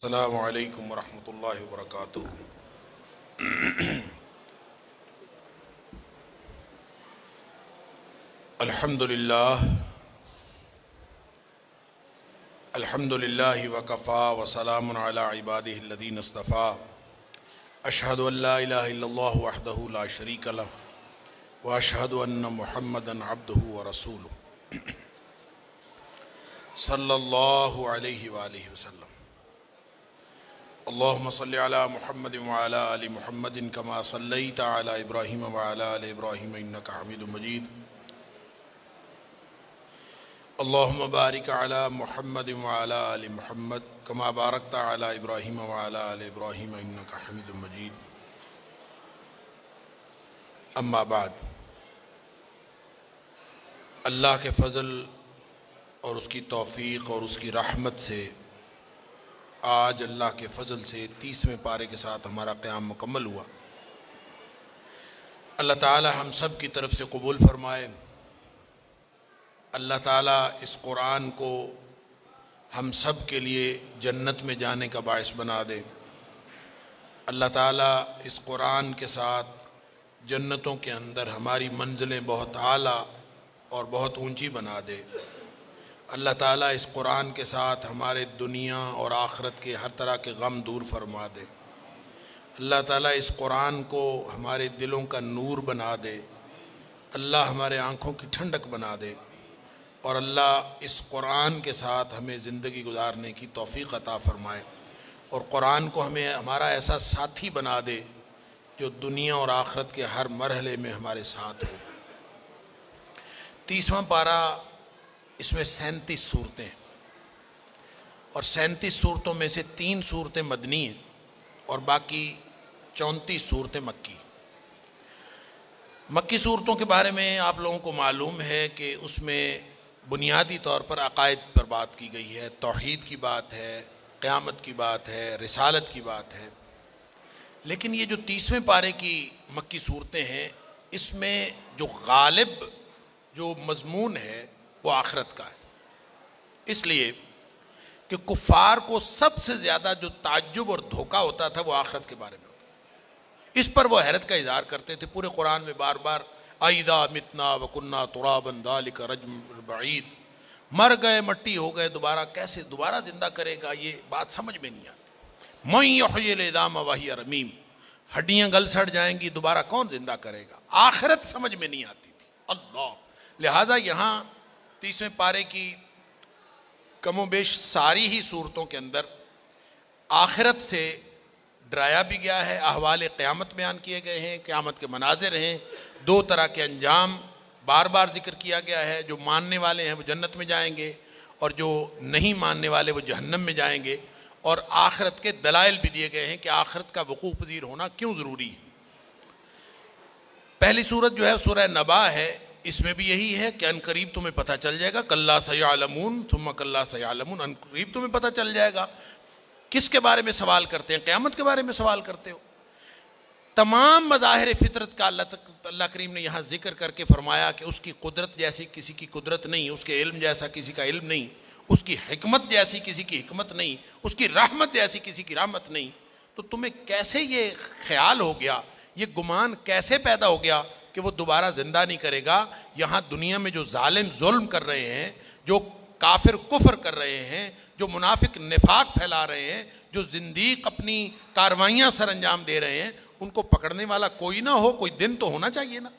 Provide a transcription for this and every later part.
السلام علیکم ورحمۃ اللہ وبرکاتہ۔ الحمد للہ وکفا وسلام علی عبادہ الذین اصطفیٰ۔ اشہد ان لا الہ الا اللہ وحدہ لا شریک لہ واشہد ان محمدا عبدہ ورسولہ صلی اللہ علیہ وآلہ وسلم۔ اللہم صلی علی محمد وعلی آل محمد کما صلیت علی ابراہیم وعلی آل ابراہیم انک حمید مجید۔ اللہم بارک علی محمد وعلی آل محمد کما بارکت علی ابراہیم وعلی آل ابراہیم انک حمید مجید۔ اما بعد، اللہ کے فضل اور اس کی توفیق اور اس کی رحمت سے آج اللہ کے فضل سے 30ویں پارے کے ساتھ ہمارا قیام مکمل ہوا۔ اللہ تعالی ہم سب کی طرف سے قبول فرمائے۔ اللہ تعالی اس قرآن کو ہم سب کے لیے جنت میں جانے کا باعث بنا دے۔ اللہ تعالی اس قرآن کے ساتھ جنتوں کے اندر ہماری منزلیں بہت اعلیٰ اور بہت اونچی بنا دے۔ اللہ تعالیٰ اس قرآن کے ساتھ ہمارے دنیا اور آخرت کے ہر طرح کے غم دور فرما دے۔ اللہ تعالیٰ اس قرآن کو ہمارے دلوں کا نور بنا دے۔ اللہ ہمارے آنکھوں کی ٹھنڈک بنا دے، اور اللہ اس قرآن کے ساتھ ہمیں زندگی گزارنے کی توفیق عطا فرمائے، اور قرآن کو ہمیں ہمارا ایسا ساتھی بنا دے جو دنیا اور آخرت کے ہر مرحلے میں ہمارے ساتھ ہو۔ 30واں پارہ، اس میں 37 صورتیں، اور 37 صورتوں میں سے 3 صورتیں مدنی ہیں اور باقی 34 صورتیں مکی۔ مکی صورتوں کے بارے میں آپ لوگوں کو معلوم ہے کہ اس میں بنیادی طور پر عقائد پر بات کی گئی ہے، توحید کی بات ہے، قیامت کی بات ہے، رسالت کی بات ہے۔ لیکن یہ جو 30ویں پارے کی مکی صورتیں ہیں، اس میں جو غالب جو مضمون ہے وہ آخرت کا ہے، اس لیے کہ کفار کو سب سے زیادہ جو تعجب اور دھوکہ ہوتا تھا وہ آخرت کے بارے میں ہوتا۔ اس پر وہ حیرت کا اظہار کرتے تھے، پورے قرآن میں بار بار اَإِذَا مِتْنَا وَكُنَّا تُرَابًا ذَلِكَ رَجْمٌ بَعِيدٌ، مر گئے مٹی ہو گئے دوبارہ کیسے دوبارہ زندہ کرے گا، یہ بات سمجھ میں نہیں آتی۔ مَن يُحْيِي الْعِظَامَ وَهِيَ رَمِيمٌ، ہڈیاں گل سڑ جائیں گی دوبارہ کون زندہ کرے گا، آخرت سمجھ میں نہیں آتی تھی۔ اللہ، لہٰذا یہاں 30ویں پارے کی کم و بیش ساری ہی صورتوں کے اندر آخرت سے ڈرایا بھی گیا ہے، احوال قیامت بیان کیے گئے ہیں، قیامت کے مناظر ہیں، 2 طرح کے انجام بار بار ذکر کیا گیا ہے، جو ماننے والے ہیں وہ جنت میں جائیں گے اور جو نہیں ماننے والے وہ جہنم میں جائیں گے، اور آخرت کے دلائل بھی دیے گئے ہیں کہ آخرت کا وقوع پذیر ہونا کیوں ضروری ہے۔ پہلی صورت جو ہے سورہ نبا ہے، اس میں بھی یہی ہے کہ ان قریب تمہیں پتہ چل جائے گا، کلا سیعلمون ثم کلا سیعلمون، ان قریب تمہیں پتہ چل جائے گا۔ کس کے بارے میں سوال کرتے ہیں؟ قیامت کے بارے میں سوال کرتے ہو۔ تمام مظاہر فطرت کا اللہ کریم نے یہاں ذکر کر کے فرمایا کہ اس کی قدرت جیسی کسی کی قدرت نہیں، اس کے علم جیسا کسی کا علم نہیں، اس کی حکمت جیسی کسی کی حکمت نہیں، اس کی رحمت جیسی کسی کی رحمت نہیں۔ تو تمہیں کیسے یہ خیال ہو گیا، یہ گمان کیسے پیدا ہو گیا کہ وہ دوبارہ زندہ نہیں کرے گا؟ یہاں دنیا میں جو ظالم ظلم کر رہے ہیں، جو کافر کفر کر رہے ہیں، جو منافق نفاق پھیلا رہے ہیں، جو زندیق اپنی کاروائیاں سر انجام دے رہے ہیں، ان کو پکڑنے والا کوئی نہ ہو، کوئی دن تو ہونا چاہیے نا۔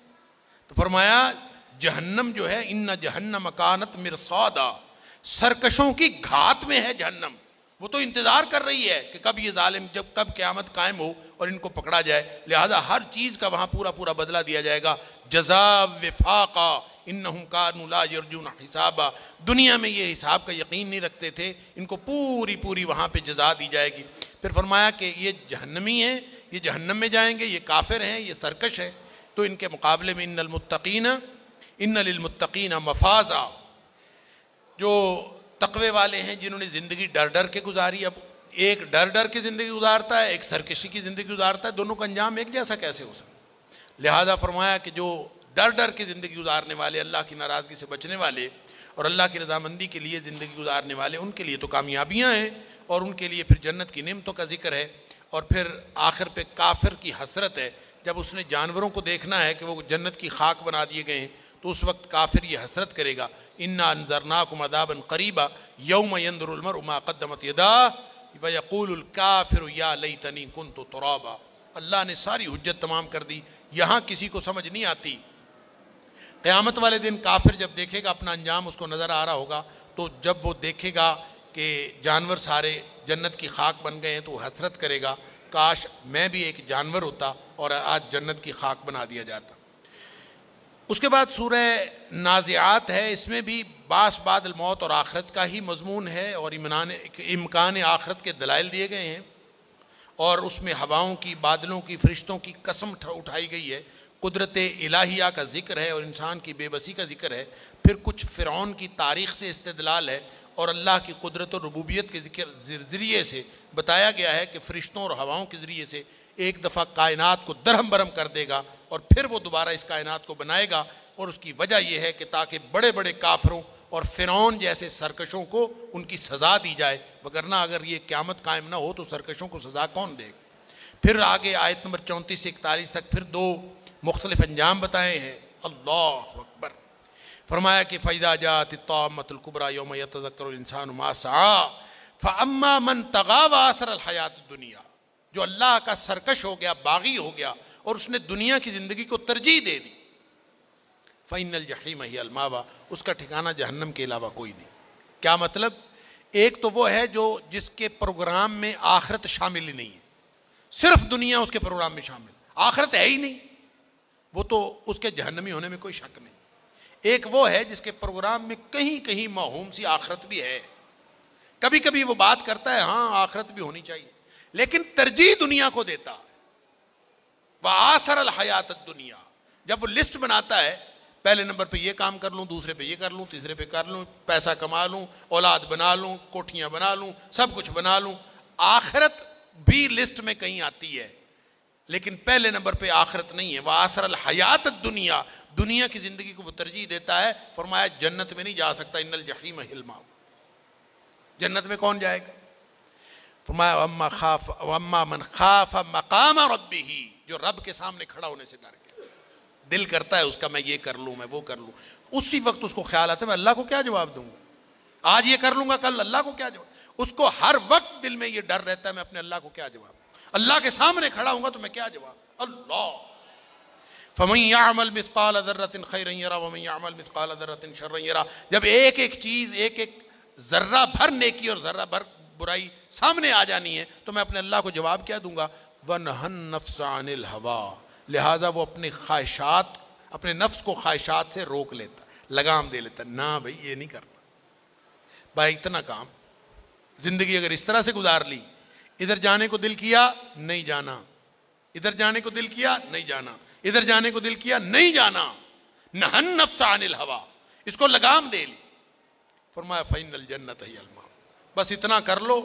تو فرمایا جہنم جو ہے، ان جہنم کانت مرصادا، سرکشوں کی گھات میں ہے جہنم، وہ تو انتظار کر رہی ہے کہ کب یہ ظالم، کب قیامت قائم ہو اور ان کو پکڑا جائے۔ لہذا ہر چیز کا وہاں پورا بدلہ دیا جائے گا۔ جزاء وفاقا انہم کانوا لا یرجون حسابا، دنیا میں یہ حساب کا یقین نہیں رکھتے تھے، ان کو پوری وہاں پہ جزا دی جائے گی۔ پھر فرمایا کہ یہ جہنمی ہیں، یہ جہنم میں جائیں گے، یہ کافر ہیں، یہ سرکش ہیں، تو ان کے مقابلے میں ان للمتقین مفازا، جو تقوی والے ہیں، جنہوں نے زندگی ڈر کے گزاری، اب ایک ڈر کے زندگی گزارتا ہے، ایک سرکشی کی زندگی گزارتا ہے، دونوں کا انجام ایک جیسا کیسے ہو سکتا؟ لہذا فرمایا کہ جو ڈر کے زندگی گزارنے والے، اللہ کی ناراضگی سے بچنے والے اور اللہ کی رضامندی کے لیے زندگی گزارنے والے، ان کے لیے تو کامیابیاں ہیں، اور ان کے لیے پھر جنت کی نعمتوں کا ذکر ہے، اور پھر آخر پہ کافر کی حسرت ہے، جب اس نے جانوروں کو دیکھنا ہے کہ وہ جنت کی خاک بنا دیے گئے ہیں تو اس وقت کافر یہ حسرت کرے گا، انا انذرناکم عذابا قریبا یوم ینظر المرء ما قدمت یداہ ویقول الکافر یا لیتنی کنت ترابا۔ اللہ نے ساری حجت تمام کر دی، یہاں کسی کو سمجھ نہیں آتی۔ قیامت والے دن کافر جب دیکھے گا اپنا انجام اس کو نظر آ رہا ہوگا، تو جب وہ دیکھے گا کہ جانور سارے جنت کی خاک بن گئے ہیں تو وہ حسرت کرے گا، کاش میں بھی ایک جانور ہوتا اور آج جنت کی خاک بنا دیا جاتا۔ اس کے بعد سورہ نازعات ہے، اس میں بھی باس بعد الموت اور آخرت کا ہی مضمون ہے، اور امکان آخرت کے دلائل دیے گئے ہیں، اور اس میں ہواؤں کی، بادلوں کی، فرشتوں کی قسم اٹھائی گئی ہے، قدرت الہیہ کا ذکر ہے اور انسان کی بے بسی کا ذکر ہے، پھر کچھ فرعون کی تاریخ سے استدلال ہے، اور اللہ کی قدرت و ربوبیت کے ذریعے سے بتایا گیا ہے کہ فرشتوں اور ہواؤں کے ذریعے سے ایک دفعہ کائنات کو درہم برہم کر دے گا، اور پھر وہ دوبارہ اس کائنات کو بنائے گا، اور اس کی وجہ یہ ہے کہ تاکہ بڑے بڑے کافروں اور فرعون جیسے سرکشوں کو ان کی سزا دی جائے، وگرنہ اگر یہ قیامت قائم نہ ہو تو سرکشوں کو سزا کون دے گا۔ پھر آگے آیت نمبر 34 سے 41 تک پھر دو مختلف انجام بتائے ہیں۔ اللہ اکبر، فرمایا کہ فَإِذَا جَاءَتِ الطَّامَّةُ الْكُبْرَى يَوْمَ يَتَذَكَّرُ الْإِنسَانُ مَا سَعَىٰ فَأَمَّا مَنْ طَغَىٰ وَآثَرَ الْحَيَاةَ الدُّنْيَا، جو اللہ کا سرکش ہو گیا، باغی ہو گیا، اور اس نے دنیا کی زندگی کو ترجیح دے دی، فَإِنَّ الْجَحِيمَ هِيَ الْمَأْوَىٰ، اس کا ٹھکانہ جہنم کے علاوہ کوئی نہیں۔ کیا مطلب؟ ایک تو وہ ہے جو جس کے پروگرام میں آخرت شامل ہی نہیں ہے، صرف دنیا اس کے پروگرام میں شامل، آخرت ہے ہی نہیں، وہ تو اس کے جہنمی ہونے میں کوئی شک نہیں۔ ایک وہ ہے جس کے پروگرام میں کہیں کہیں موہوم سی آخرت بھی ہے، کبھی کبھی وہ بات کرتا ہے ہاں آخرت بھی ہونی چاہیے، لیکن ترجیح دنیا کو دیتا ہے۔ وَآثَرَ الْحَيَاةَ الدُّنْيَا، جب وہ لسٹ بناتا ہے، پہلے نمبر پہ یہ کام کر لوں، دوسرے پہ یہ کر لوں، تیسرے پہ کر لوں، پیسہ کما لوں، اولاد بنا لوں، کوٹھیاں بنا لوں، سب کچھ بنا لوں، آخرت بھی لسٹ میں کہیں آتی ہے، لیکن پہلے نمبر پہ آخرت نہیں ہے۔ وَآثَرَ الْحَيَاةَ الدُّنْيَا، دنیا کی زندگی کو وہ ترجیح دیتا ہے۔ فرمایا جنت میں نہیں جا سکتا، ان الجحیم ہی الماء، جنت میں کون جائے گا؟ فرمایا وَأَمَّا مَنْ خَافَ مَقَامَ رَبِّهِ، جو رب کے سامنے کھڑا ہونے سے ڈر گیا، دل کرتا ہے اس کا میں یہ کر لوں، میں وہ کر لوں، اسی وقت اس کو خیال آتا ہے میں اللہ کو کیا جواب دوں گا، آج یہ کر لوں گا کل اللہ کو کیا جواب، اس کو ہر وقت دل میں یہ ڈر رہتا ہے میں اپنے اللہ کو کیا جواب، اللہ کے سامنے کھڑا ہوں گا تو میں کیا جواب۔ اللہ، فَمَنْ يَعْمَلْ مِثْقَالَ ذَرَّةٍ خَيْرًا يَرَهُ وَمَنْ يَعْمَلْ مِثْقَالَ ذَرَّةٍ شَرًّا يَرَهُ، جب ایک ایک چیز، ایک ایک ذرہ بھر نیکی اور ذرہ بھر برائی سامنے آ جانی ہے تو میں اپنے اللہ کو جواب کیا دوں گا۔ وَنَهَى النَّفْسَ عَنِ الْهَوَىٰ، لہٰذا وہ اپنے خواہشات، اپنے نفس کو خواہشات سے روک لیتا، لگام دے لیتا، نہ بھائی یہ نہیں کرتا، بھائی اتنا کام، زندگی اگر اس طرح سے گزار لی، ادھر جانے کو دل کیا نہیں جانا، ادھر جانے کو دل کیا نہیں جانا، ادھر جانے کو دل کیا نہیں جانا، نَهَى النَّفْسَ عَنِ الْهَوَىٰ، اس کو لگام دے لی۔ فرمایا فَإِنَّ الْجَنَّةَ هِيَ الْمَأْوَىٰ، بس اتنا کر لو،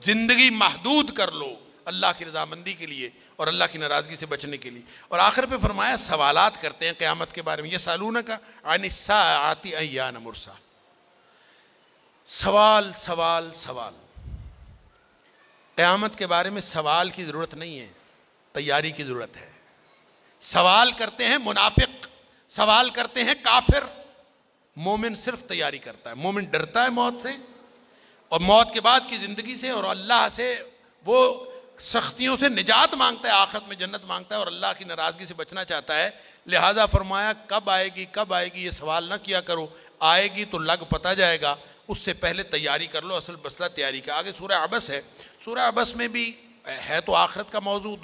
زندگی محدود کر لو اللہ کی رضامندی کے لیے اور اللہ کی ناراضگی سے بچنے کے لیے۔ اور آخر پہ فرمایا سوالات کرتے ہیں قیامت کے بارے میں، یسألونک عن الساعۃ ایان مرساہ، سوال سوال سوال، قیامت کے بارے میں سوال کی ضرورت نہیں ہے، تیاری کی ضرورت ہے۔ سوال کرتے ہیں منافق، سوال کرتے ہیں کافر، مومن صرف تیاری کرتا ہے، مومن ڈرتا ہے موت سے اور موت کے بعد کی زندگی سے، اور اللہ سے وہ سختیوں سے نجات مانگتا ہے، آخرت میں جنت مانگتا ہے اور اللہ کی ناراضگی سے بچنا چاہتا ہے۔ لہٰذا فرمایا کب آئے گی کب آئے گی یہ سوال نہ کیا کرو، آئے گی تو لگ پتہ جائے گا، اس سے پہلے تیاری کر لو، اصل مسئلہ تیاری کا۔ آگے سورہ عبس ہے، سورہ عبس میں بھی ہے تو آخرت کا موضوع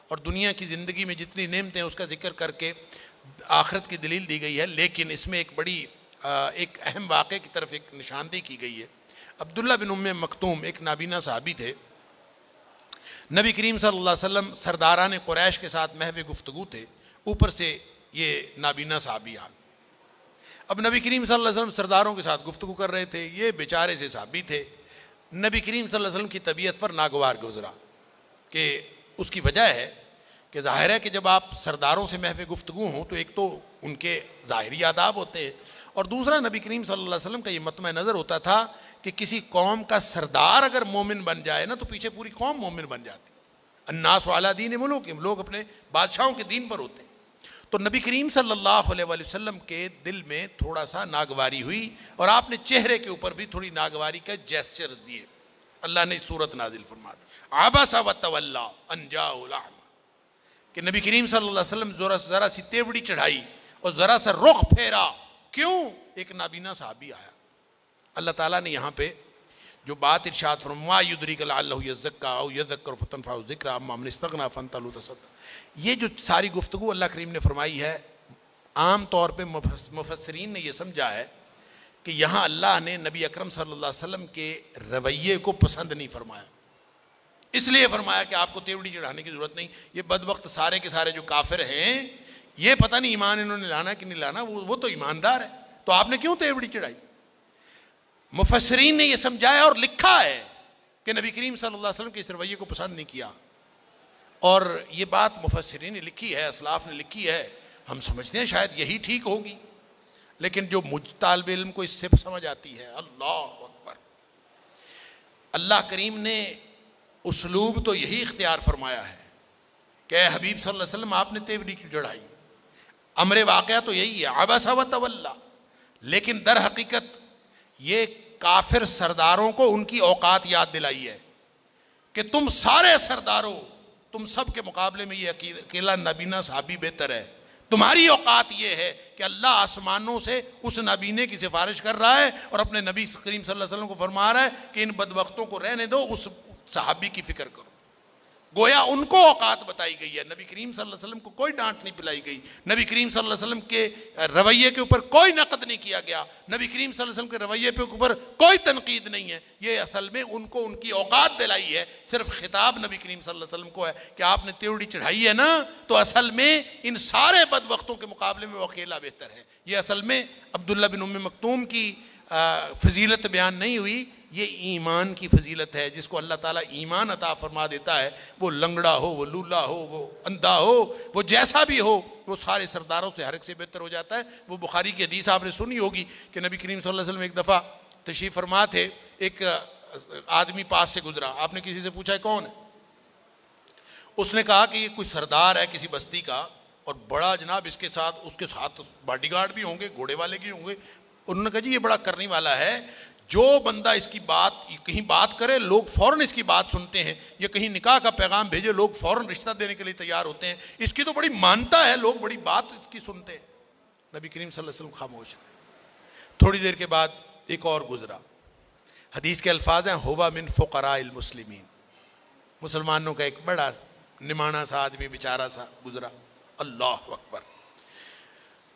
اور دنیا کی زندگی میں جتنی نعمتیں اس کا ذکر کر کے آخرت کی دلیل دی گئی ہے، لیکن اس میں ایک بڑی ایک اہم واقعے کی طرف ایک نشاندہی کی گئی ہے۔ عبداللہ بن ام مکتوم ایک نابینا صحابی تھے، نبی کریم صلی اللہ علیہ وسلم سرداران قریش کے ساتھ محو گفتگو تھے، اوپر سے یہ نابینا صحابی آ گئے۔ اب نبی کریم صلی اللہ علیہ وسلم سرداروں کے ساتھ گفتگو کر رہے تھے، یہ بیچارے سے صحابی تھے، نبی کریم صلی اللہ علیہ وسلم کی طبیعت پر ناگوار گزرا، کہ اس کی وجہ ہے کہ ظاہر ہے کہ جب آپ سرداروں سے محو گفتگو ہوں تو ایک تو ان کے ظاہری آداب ہوتے ہیں، اور دوسرا نبی کریم صلی اللہ علیہ وسلم کا یہ مطمع نظر ہوتا تھا کہ کسی قوم کا سردار اگر مومن بن جائے نا تو پیچھے پوری قوم مومن بن جاتی. الناس علی دین ملوکہم، لوگ اپنے بادشاہوں کے دین پر ہوتے ہیں. تو نبی کریم صلی اللہ علیہ وآلہ وسلم کے دل میں تھوڑا سا ناگواری ہوئی اور آپ نے چہرے کے اوپر بھی تھوڑی ناگواری کا جیسچر دیے. اللہ نے صورت نازل فرما دی عبس وتولی ان جاءہ الاعمی، کہ نبی کریم صلی اللہ علیہ وسلم ذرا سی تیوڑی چڑھائی اور ذرا سا رخ پھیرا. کیوں؟ ایک نابینا صحابی آیا. اللہ تعالیٰ نے یہاں پہ جو بات ارشاد فرما یدریک لعلہ یزکا او یذکر فتنفعہ الذکر اما من استغنی فانت له تصدی، یہ جو ساری گفتگو اللہ کریم نے فرمائی ہے عام طور پہ مفسرین نے یہ سمجھا ہے کہ یہاں اللہ نے نبی اکرم صلی اللہ علیہ وسلم کے رویے کو پسند نہیں فرمایا، اس لیے فرمایا کہ آپ کو تیوڑی چڑھانے کی ضرورت نہیں. یہ بدبخت سارے کے سارے جو کافر ہیں یہ پتہ نہیں ایمان انہوں نے لانا کہ نہیں لانا، وہ تو ایماندار ہے، تو آپ نے کیوں تیوڑی چڑھائی؟ مفسرین نے یہ سمجھایا اور لکھا ہے کہ نبی کریم صلی اللہ علیہ وسلم کے اس رویے کو پسند نہیں کیا. اور یہ بات مفسرین نے لکھی ہے، اسلاف نے لکھی ہے، ہم سمجھتے ہیں شاید یہی ٹھیک ہوگی، لیکن جو طالب علم کو اس سے سمجھ آتی ہے. اللہ اکبر. اللہ کریم نے اسلوب تو یہی اختیار فرمایا ہے کہ اے حبیب صلی اللہ علیہ وسلم آپ نے تیوڑی کیوں چڑھائی. امر واقعہ تو یہی ہے عبس وتولی، لیکن در حقیقت یہ کافر سرداروں کو ان کی اوقات یاد دلائی ہے کہ تم سارے سرداروں، تم سب کے مقابلے میں یہ اکیلا نابینا صحابی بہتر ہے. تمہاری اوقات یہ ہے کہ اللہ آسمانوں سے اس نابینے کی سفارش کر رہا ہے اور اپنے نبی کریم صلی اللہ علیہ وسلم کو فرما رہا ہے کہ ان بدبختوں کو رہنے دو، اس صحابی کی فکر کرو. گویا ان کو اوقات بتائی گئی ہے. نبی کریم صلی اللہ علیہ وسلم کو کوئی ڈانٹ نہیں پلائی گئی، نبی کریم صلی اللہ علیہ وسلم کے رویے کے اوپر کوئی نقد نہیں کیا گیا، نبی کریم صلی اللہ علیہ وسلم کے رویے کے اوپر کوئی تنقید نہیں ہے. یہ اصل میں ان کو ان کی اوقات دلائی ہے. صرف خطاب نبی کریم صلی اللہ علیہ وسلم کو ہے کہ آپ نے تیوڑی چڑھائی ہے نا، تو اصل میں ان سارے بدبختوں کے مقابلے میں وہ اکیلا بہتر ہے. یہ اصل میں عبداللہ بن ام مکتوم کی فضیلت بیان نہیں ہوئی، یہ ایمان کی فضیلت ہے. جس کو اللہ تعالیٰ ایمان عطا فرما دیتا ہے، وہ لنگڑا ہو، وہ لولا ہو، وہ اندھا ہو، وہ جیسا بھی ہو، وہ سارے سرداروں سے ہر ایک سے بہتر ہو جاتا ہے. وہ بخاری کی حدیث آپ نے سنی ہوگی کہ نبی کریم صلی اللہ علیہ وسلم ایک دفعہ تشریف فرما تھے، ایک آدمی پاس سے گزرا. آپ نے کسی سے پوچھا ہے کون ہے؟ اس نے کہا کہ یہ کوئی سردار ہے کسی بستی کا اور بڑا جناب اس کے ساتھ باڈی گارڈ بھی ہوں گے، گھوڑے والے بھی ہوں گے. انہوں نے کہا جی یہ بڑا کرنے والا ہے، جو بندہ اس کی بات کہیں بات کرے لوگ فوراً اس کی بات سنتے ہیں، یہ کہیں نکاح کا پیغام بھیجے لوگ فوراً رشتہ دینے کے لیے تیار ہوتے ہیں، اس کی تو بڑی مانتا ہے، لوگ بڑی بات اس کی سنتے ہیں. نبی کریم صلی اللہ علیہ وسلم خاموش. تھوڑی دیر کے بعد ایک اور گزرا. حدیث کے الفاظ ہیں ہوا من فقراء المسلمین، مسلمانوں کا ایک بڑا نمانا سا آدمی بیچارہ سا گزرا. اللہ اکبر.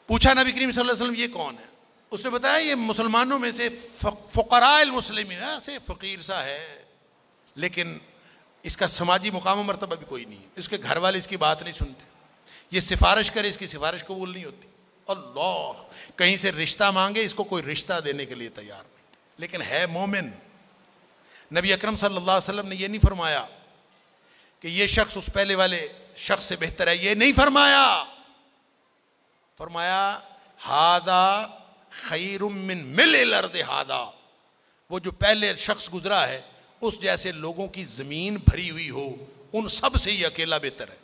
پوچھا نبی کریم صلی اللہ علیہ وسلم یہ کون ہے؟ اس نے بتایا یہ مسلمانوں میں سے فقراء المسلمین، ایسے فقیر سا ہے لیکن اس کا سماجی مقام و مرتبہ بھی کوئی نہیں ہے، اس کے گھر والے اس کی بات نہیں سنتے، یہ سفارش کرے اس کی سفارش قبول نہیں ہوتی. اللہ، کہیں سے رشتہ مانگے اس کو کوئی رشتہ دینے کے لیے تیار نہیں، لیکن ہے مومن. نبی اکرم صلی اللہ علیہ وسلم نے یہ نہیں فرمایا کہ یہ شخص اس پہلے والے شخص سے بہتر ہے، یہ نہیں فرمایا. فرمایا ہذا خیر من ملء الارض ہذا، وہ جو پہلے شخص گزرا ہے اس جیسے لوگوں کی زمین بھری ہوئی ہو ان سب سے یہ اکیلا بہتر ہے.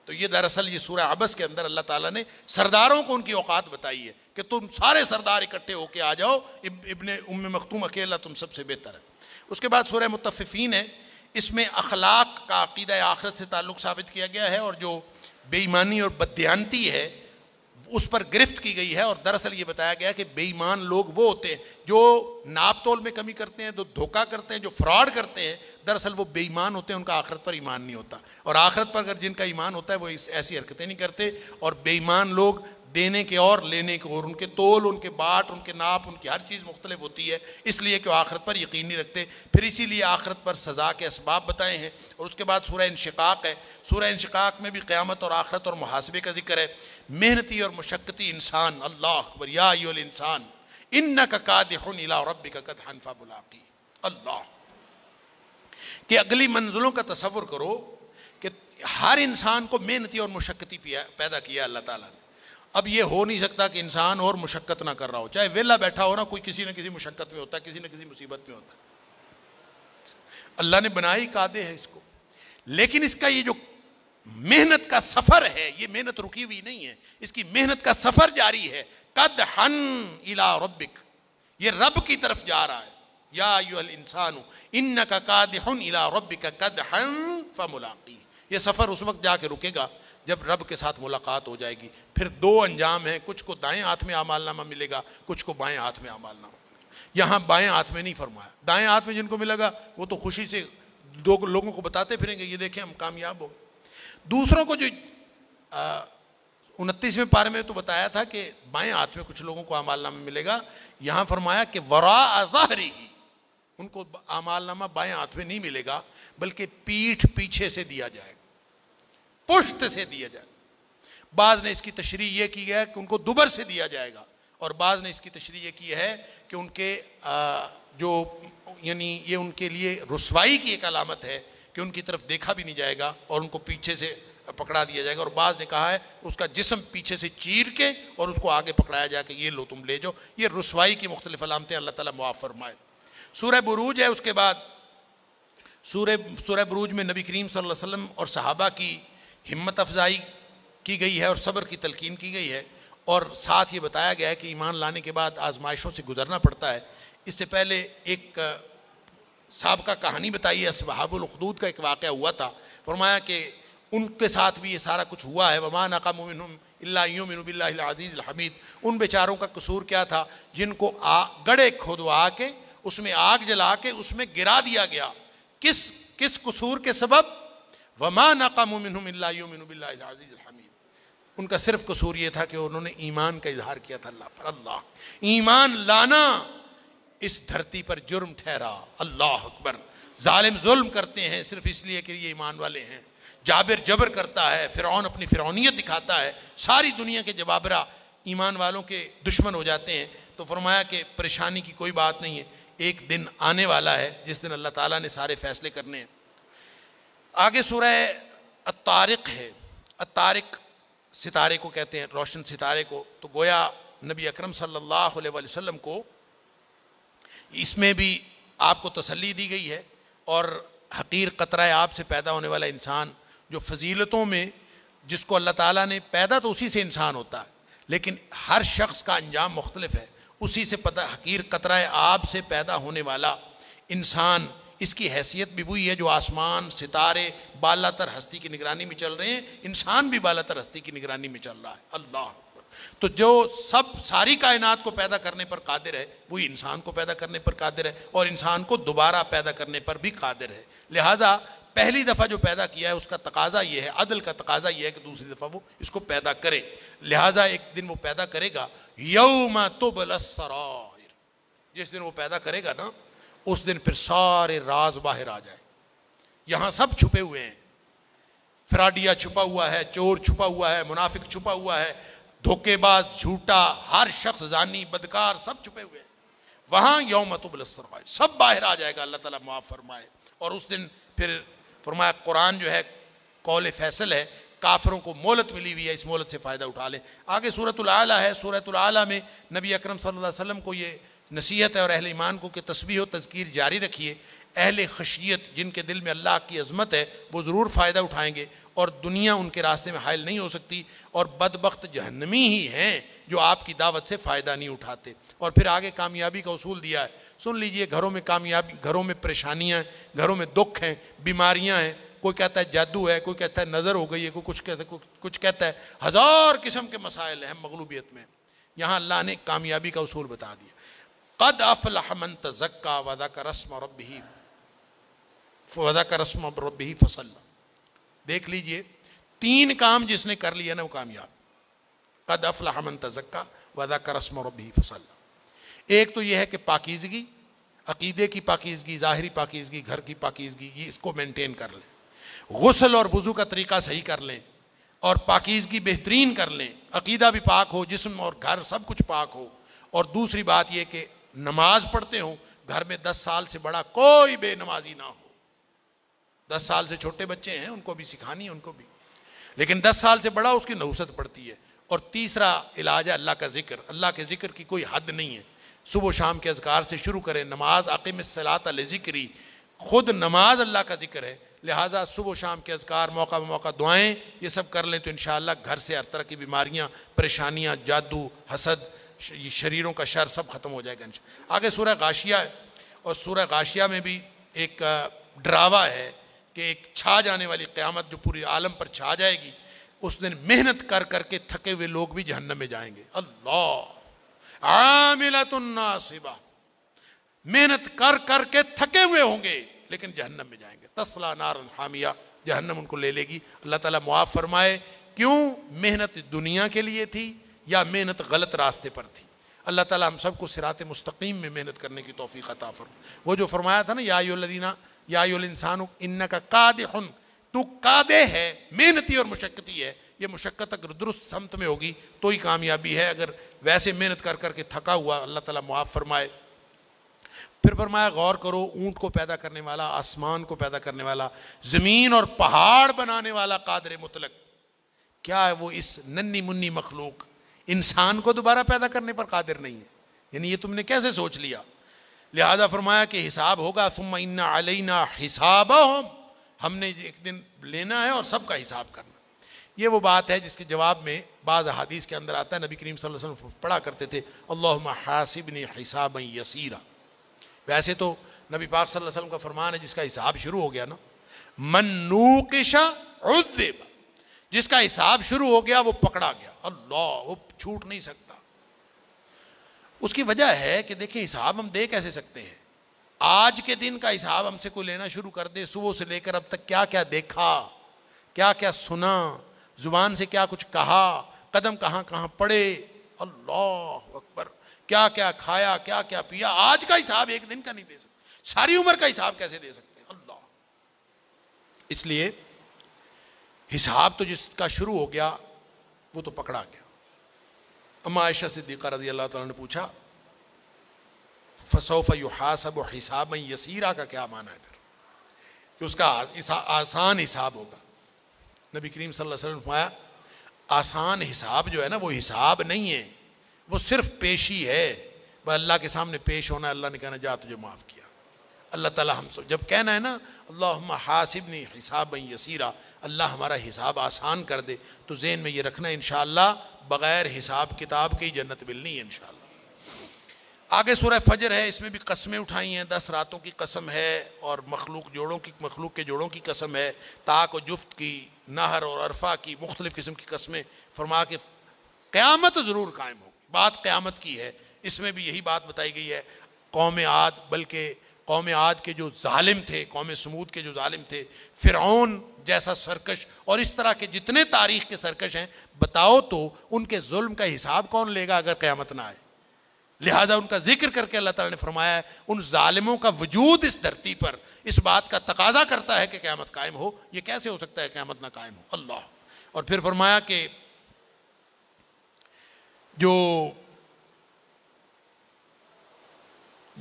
تو یہ دراصل یہ سورہ عبس کے اندر اللہ تعالیٰ نے سرداروں کو ان کی اوقات بتائی ہے کہ تم سارے سردار اکٹھے ہو کے آ جاؤ، ابن ام مکتوم اکیلا تم سب سے بہتر ہے. اس کے بعد سورہ مطففین ہے، اس میں اخلاق کا عقیدہ آخرت سے تعلق ثابت کیا گیا ہے اور جو بے ایمانی اور بددیانتی ہے اس پر گرفت کی گئی ہے. اور دراصل یہ بتایا گیا کہ بے ایمان لوگ وہ ہوتے ہیں جو ناپ تول میں کمی کرتے ہیں، جو دھوکہ کرتے ہیں، جو فراڈ کرتے ہیں، دراصل وہ بے ایمان ہوتے ہیں، ان کا آخرت پر ایمان نہیں ہوتا. اور آخرت پر اگر جن کا ایمان ہوتا ہے وہ ایسی حرکتیں نہیں کرتے. اور بے ایمان لوگ دینے کے اور لینے کے اور ان کے تول، ان کے باٹ، ان کے ناپ، ان کی ہر چیز مختلف ہوتی ہے، اس لیے کہ وہ آخرت پر یقین نہیں رکھتے. پھر اسی لیے آخرت پر سزا کے اسباب بتائے ہیں. اور اس کے بعد سورہ انشقاق ہے. سورہ انشقاق میں بھی قیامت اور آخرت اور محاسبے کا ذکر ہے. محنتی اور مشقتی انسان، اللہ اکبر، یا ایھا الانسان انک کادح الی ربک کدحا فملاقیہ. اللہ، کہ اگلی منزلوں کا تصور کرو کہ ہر انسان کو محنتی اور مشقتی پیدا کیا اللہ تعالیٰ نے. اب یہ ہو نہیں سکتا کہ انسان اور مشقت نہ کر رہا ہو، چاہے ویلا بیٹھا ہو نا، کوئی کسی نہ کسی مشقت میں ہوتا ہے، کسی نہ کسی مصیبت میں ہوتا ہے. اللہ نے بنائی قادر ہے اس کو، لیکن اس کا یہ جو محنت کا سفر ہے، یہ محنت رکی ہوئی نہیں ہے، اس کی محنت کا سفر جاری ہے. قدحن الی ربک، یہ رب کی طرف جا رہا ہے. یا ایھا الانسان انک قادح الی ربک قدحا فملاقیہ. یہ سفر اس وقت جا کے رکے گا جب رب کے ساتھ ملاقات ہو جائے گی. پھر دو انجام ہیں، کچھ کو دائیں ہاتھ میں اعمال نامہ ملے گا، کچھ کو بائیں ہاتھ میں اعمال نامہ. یہاں بائیں ہاتھ میں نہیں فرمایا، دائیں ہاتھ میں جن کو ملے گا وہ تو خوشی سے دو لوگوں کو بتاتے پھریں گے، یہ دیکھیں ہم کامیاب ہو گئے. دوسروں کو جو 29ویں پارے میں تو بتایا تھا کہ بائیں ہاتھ میں کچھ لوگوں کو اعمال نامہ ملے گا، یہاں فرمایا کہ وراء ظہرہ، ان کو اعمال نامہ بائیں ہاتھ میں نہیں ملے گا بلکہ پیٹھ پیچھے سے دیا جائے گا، پشت سے دیا جائے گا. بعض نے اس کی تشریح یہ کی ہے کہ ان کو دبر سے دیا جائے گا، اور بعض نے اس کی تشریح یہ کی ہے کہ ان کے جو یعنی یہ ان کے لیے رسوائی کی ایک علامت ہے کہ ان کی طرف دیکھا بھی نہیں جائے گا اور ان کو پیچھے سے پکڑا دیا جائے گا. اور بعض نے کہا ہے اس کا جسم پیچھے سے چیر کے اور اس کو آگے پکڑایا جائے کہ یہ لو تم لے جاؤ. یہ رسوائی کی مختلف علامتیں اللہ تعالیٰ معاف فرمائے. سورہ بروج ہے، اس کے بعد سورہ بروج میں نبی کریم صلی اللہ علیہ وسلم اور صحابہ کی ہمت افزائی کی گئی ہے اور صبر کی تلقین کی گئی ہے، اور ساتھ یہ بتایا گیا ہے کہ ایمان لانے کے بعد آزمائشوں سے گزرنا پڑتا ہے. اس سے پہلے ایک سابقہ کہانی بتائی ہے، اصحاب الاخدود کا ایک واقعہ ہوا تھا. فرمایا کہ ان کے ساتھ بھی یہ سارا کچھ ہوا ہے. وما نقموا منہم الا ان یؤمنوا باللہ العزیز الحمید. ان بیچاروں کا قصور کیا تھا؟ جن کو گڑھے کھودوا کے اس میں آگ جلا کے اس میں گرا دیا گیا. کس قصور کے سبب؟ وما نقموا منہم الا ان یؤمنوا باللہ العزیز الحمید. ان کا صرف قصور یہ تھا کہ انہوں نے ایمان کا اظہار کیا تھا اللہ پر. اللہ ایمان لانا اس دھرتی پر جرم ٹھہرا. اللہ اکبر. ظالم ظلم کرتے ہیں صرف اس لیے کہ یہ ایمان والے ہیں. جابر جبر کرتا ہے، فرعون اپنی فرعونیت دکھاتا ہے، ساری دنیا کے جبابرہ ایمان والوں کے دشمن ہو جاتے ہیں. تو فرمایا کہ پریشانی کی کوئی بات نہیں ہے، ایک دن آنے والا ہے جس دن اللہ تعالیٰ نے سارے فیصلے کرنے ہیں. آگے سورہ الطارق ہے. الطارق ستارے کو کہتے ہیں، روشن ستارے کو. تو گویا نبی اکرم صلی اللہ علیہ وسلم کو اس میں بھی آپ کو تسلی دی گئی ہے، اور حقیر قطرہ آپ سے پیدا ہونے والا انسان جو فضیلتوں میں، جس کو اللہ تعالیٰ نے پیدا تو اسی سے انسان ہوتا ہے لیکن ہر شخص کا انجام مختلف ہے. اسی سے پتہ حقیر قطرہ آپ سے پیدا ہونے والا انسان، اس کی حیثیت بھی وہی ہے جو آسمان ستارے بالا تر ہستی کی نگرانی میں چل رہے ہیں. انسان بھی بالا تر ہستی کی نگرانی میں چل رہا ہے. اللہ اکبر. تو جو ساری کائنات کو پیدا کرنے پر قادر ہے وہی انسان کو پیدا کرنے پر قادر ہے، اور انسان کو دوبارہ پیدا کرنے پر بھی قادر ہے. لہٰذا پہلی دفعہ جو پیدا کیا ہے اس کا تقاضا یہ ہے، عدل کا تقاضا یہ ہے کہ دوسری دفعہ وہ اس کو پیدا کرے. لہٰذا ایک دن وہ پیدا کرے گا، یوم تبلی السرائر. جس دن وہ پیدا کرے گا نا، اس دن پھر سارے راز باہر آ جائے. یہاں سب چھپے ہوئے ہیں. فراڈیا چھپا ہوا ہے، چور چھپا ہوا ہے، منافق چھپا ہوا ہے، دھوکے باز، جھوٹا، ہر شخص زانی، بدکار، سب چھپے ہوئے ہیں. وہاں یوم تبلی السرائر سب باہر آ جائے گا. اللہ تعالیٰ معاف فرمائے. اور اس دن پھر فرمایا قرآن جو ہے قول فیصل ہے، کافروں کو مہلت ملی ہوئی ہے، اس مہلت سے فائدہ اٹھا لیں. آگے سورۃ الاعلیٰ ہے. سورۃ الاعلیٰ میں نبی اکرم صلی اللہ علیہ وسلم کو یہ نصیحت ہے اور اہل ایمان کو کہ تسبیح و تذکیر جاری رکھیے. اہل خشیت جن کے دل میں اللہ کی عظمت ہے وہ ضرور فائدہ اٹھائیں گے، اور دنیا ان کے راستے میں حائل نہیں ہو سکتی. اور بدبخت جہنمی ہی ہیں جو آپ کی دعوت سے فائدہ نہیں اٹھاتے. اور پھر آگے کامیابی کا اصول دیا ہے. سن لیجئے، گھروں میں کامیابی، گھروں میں پریشانیاں ہیں، گھروں میں دکھ ہیں، بیماریاں ہیں. کوئی کہتا ہے جادو ہے، کوئی کہتا ہے نظر ہو گئی ہے، کوئی کچھ کہتا ہے ہزار قسم کے مسائل ہیں مغلوبیت میں. یہاں اللہ نے کامیابی کا اصول بتا دیا. قد افلح من تزکا وذکر اسم ربہ فصلی. دیکھ لیجئے، 3 کام جس نے کر لیا نا وہ کامیاب. قد افلح من تزکا وذکر اسم ربہ فصلی. ایک تو یہ ہے کہ پاکیزگی، عقیدے کی پاکیزگی، ظاہری پاکیزگی، گھر کی پاکیزگی، یہ اس کو مینٹین کر لیں. غسل اور وضو کا طریقہ صحیح کر لیں اور پاکیزگی بہترین کر لیں. عقیدہ بھی پاک ہو، جسم اور گھر سب کچھ پاک ہو. اور دوسری بات یہ کہ نماز پڑھتے ہوں، گھر میں 10 سال سے بڑا کوئی بے نمازی نہ ہو. 10 سال سے چھوٹے بچے ہیں ان کو بھی سکھانی ہے، ان کو بھی، لیکن 10 سال سے بڑا اس کی نحوست پڑتی ہے. اور تیسرا علاج ہے اللہ کا ذکر. اللہ کے ذکر کی کوئی حد نہیں ہے. صبح و شام کے اذکار سے شروع کریں. نماز اقیم الصلاۃ لذکری، خود نماز اللہ کا ذکر ہے، لہٰذا صبح و شام کے اذکار، موقع بموقع دعائیں، یہ سب کر لیں تو انشاءاللہ گھر سے ہر طرح کی بیماریاں، پریشانیاں، جادو، حسد، شریروں کا شر سب ختم ہو جائے گا انشاءاللہ. آگے سورہ غاشیہ ہے، اور سورہ غاشیہ میں بھی ایک ڈراوا ہے کہ ایک چھا جانے والی قیامت جو پوری عالم پر چھا جائے گی. اس دن محنت کر کر کے تھکے ہوئے لوگ بھی جہنم میں جائیں گے. اللہ عاملۃ ناصبہ، محنت کر کر کے تھکے ہوئے ہوں گے لیکن جہنم میں جائیں گے. تصلیٰ نارا حامیہ، جہنم ان کو لے لے گی. اللہ تعالیٰ معاف فرمائے. کیوں؟ محنت دنیا کے لیے تھی یا محنت غلط راستے پر تھی. اللہ تعالیٰ ہم سب کو صراط مستقیم میں محنت کرنے کی توفیق عطا فرمائے. وہ جو فرمایا تھا نا، یا ایھا الذین، یا ایھا الانسان انک کادح، تو کادح ہے، محنتی اور مشقتی ہے. یہ مشقت اگر درست سمت میں ہوگی تو ہی کامیابی ہے، اگر ویسے محنت کر کر کے تھکا ہوا. اللہ تعالیٰ معاف فرمائے. پھر فرمایا غور کرو، اونٹ کو پیدا کرنے والا، آسمان کو پیدا کرنے والا، زمین اور پہاڑ بنانے والا قادر مطلق، کیا ہے وہ اس ننھی منی مخلوق انسان کو دوبارہ پیدا کرنے پر قادر نہیں ہے؟ یعنی یہ تم نے کیسے سوچ لیا؟ لہذا فرمایا کہ حساب ہوگا. ثم ان علینا حسابہم، ہم نے ایک دن لینا ہے اور سب کا حساب کرنا. یہ وہ بات ہے جس کے جواب میں بعض احادیث کے اندر آتا ہے، نبی کریم صلی اللہ علیہ وسلم پڑھا کرتے تھے اللہم حاسبنی حسابا یسیرا. ویسے تو نبی پاک صلی اللہ علیہ وسلم کا فرمان ہے جس کا حساب شروع ہو گیا نا، من نوقش عذب، جس کا حساب شروع ہو گیا وہ پکڑا گیا. اللہ، وہ چھوٹ نہیں سکتا. اس کی وجہ ہے کہ دیکھیں حساب ہم دے کیسے سکتے ہیں؟ آج کے دن کا حساب ہم سے کوئی لینا شروع کر دے، صبح سے لے کر اب تک کیا کیا دیکھا، کیا کیا سنا، زبان سے کیا کچھ کہا، قدم کہاں کہاں پڑے، اللہ اکبر، کیا کیا کھایا، کیا کیا پیا، آج کا حساب ایک دن کا نہیں دے سکتے. ساری عمر کا حساب کیسے دے سکتے ہیں؟ اللہ. اس لیے حساب تو جس کا شروع ہو گیا وہ تو پکڑا گیا. اما عائشہ صدیقہ رضی اللہ تعالیٰ نے پوچھا فسوف یحاسب حسابا یسیرا کا کیا معنی ہے پھر؟ کہ اس کا آسان حساب ہوگا. نبی کریم صلی اللہ علیہ وسلم نے فرمایا آسان حساب جو ہے نا وہ حساب نہیں ہے، وہ صرف پیشی ہے. بس اللہ کے سامنے پیش ہونا، اللہ نے کہنا جا تجھے معاف کیا. اللہ تعالیٰ ہم سب جب کہنا ہے نا اللہم حاسبنی حسابا یسیرا، اللہ ہمارا حساب آسان کر دے، تو ذہن میں یہ رکھنا انشاءاللہ بغیر حساب کتاب کی جنت ملنی ہے انشاءاللہ. آگے سورہ فجر ہے، اس میں بھی قسمیں اٹھائی ہیں. 10 راتوں کی قسم ہے اور مخلوق کے جوڑوں کی قسم ہے، طاق و جفت کی، نہر اور عرفہ کی، مختلف قسم کی قسمیں. فرما کہ قیامت ضرور قائم ہوگی. بات قیامت کی ہے، اس میں بھی یہی بات بتائی گئی ہے. قوم عاد، بلکہ قوم عاد کے جو ظالم تھے، قوم سمود کے جو ظالم تھے، فرعون جیسا سرکش، اور اس طرح کے جتنے تاریخ کے سرکش ہیں، بتاؤ تو ان کے ظلم کا حساب کون لے گا اگر قیامت نہ آئے؟ لہذا ان کا ذکر کر کے اللہ تعالیٰ نے فرمایا ہے ان ظالموں کا وجود اس دھرتی پر اس بات کا تقاضا کرتا ہے کہ قیامت قائم ہو. یہ کیسے ہو سکتا ہے قیامت نہ قائم ہو؟ اللہ. اور پھر فرمایا کہ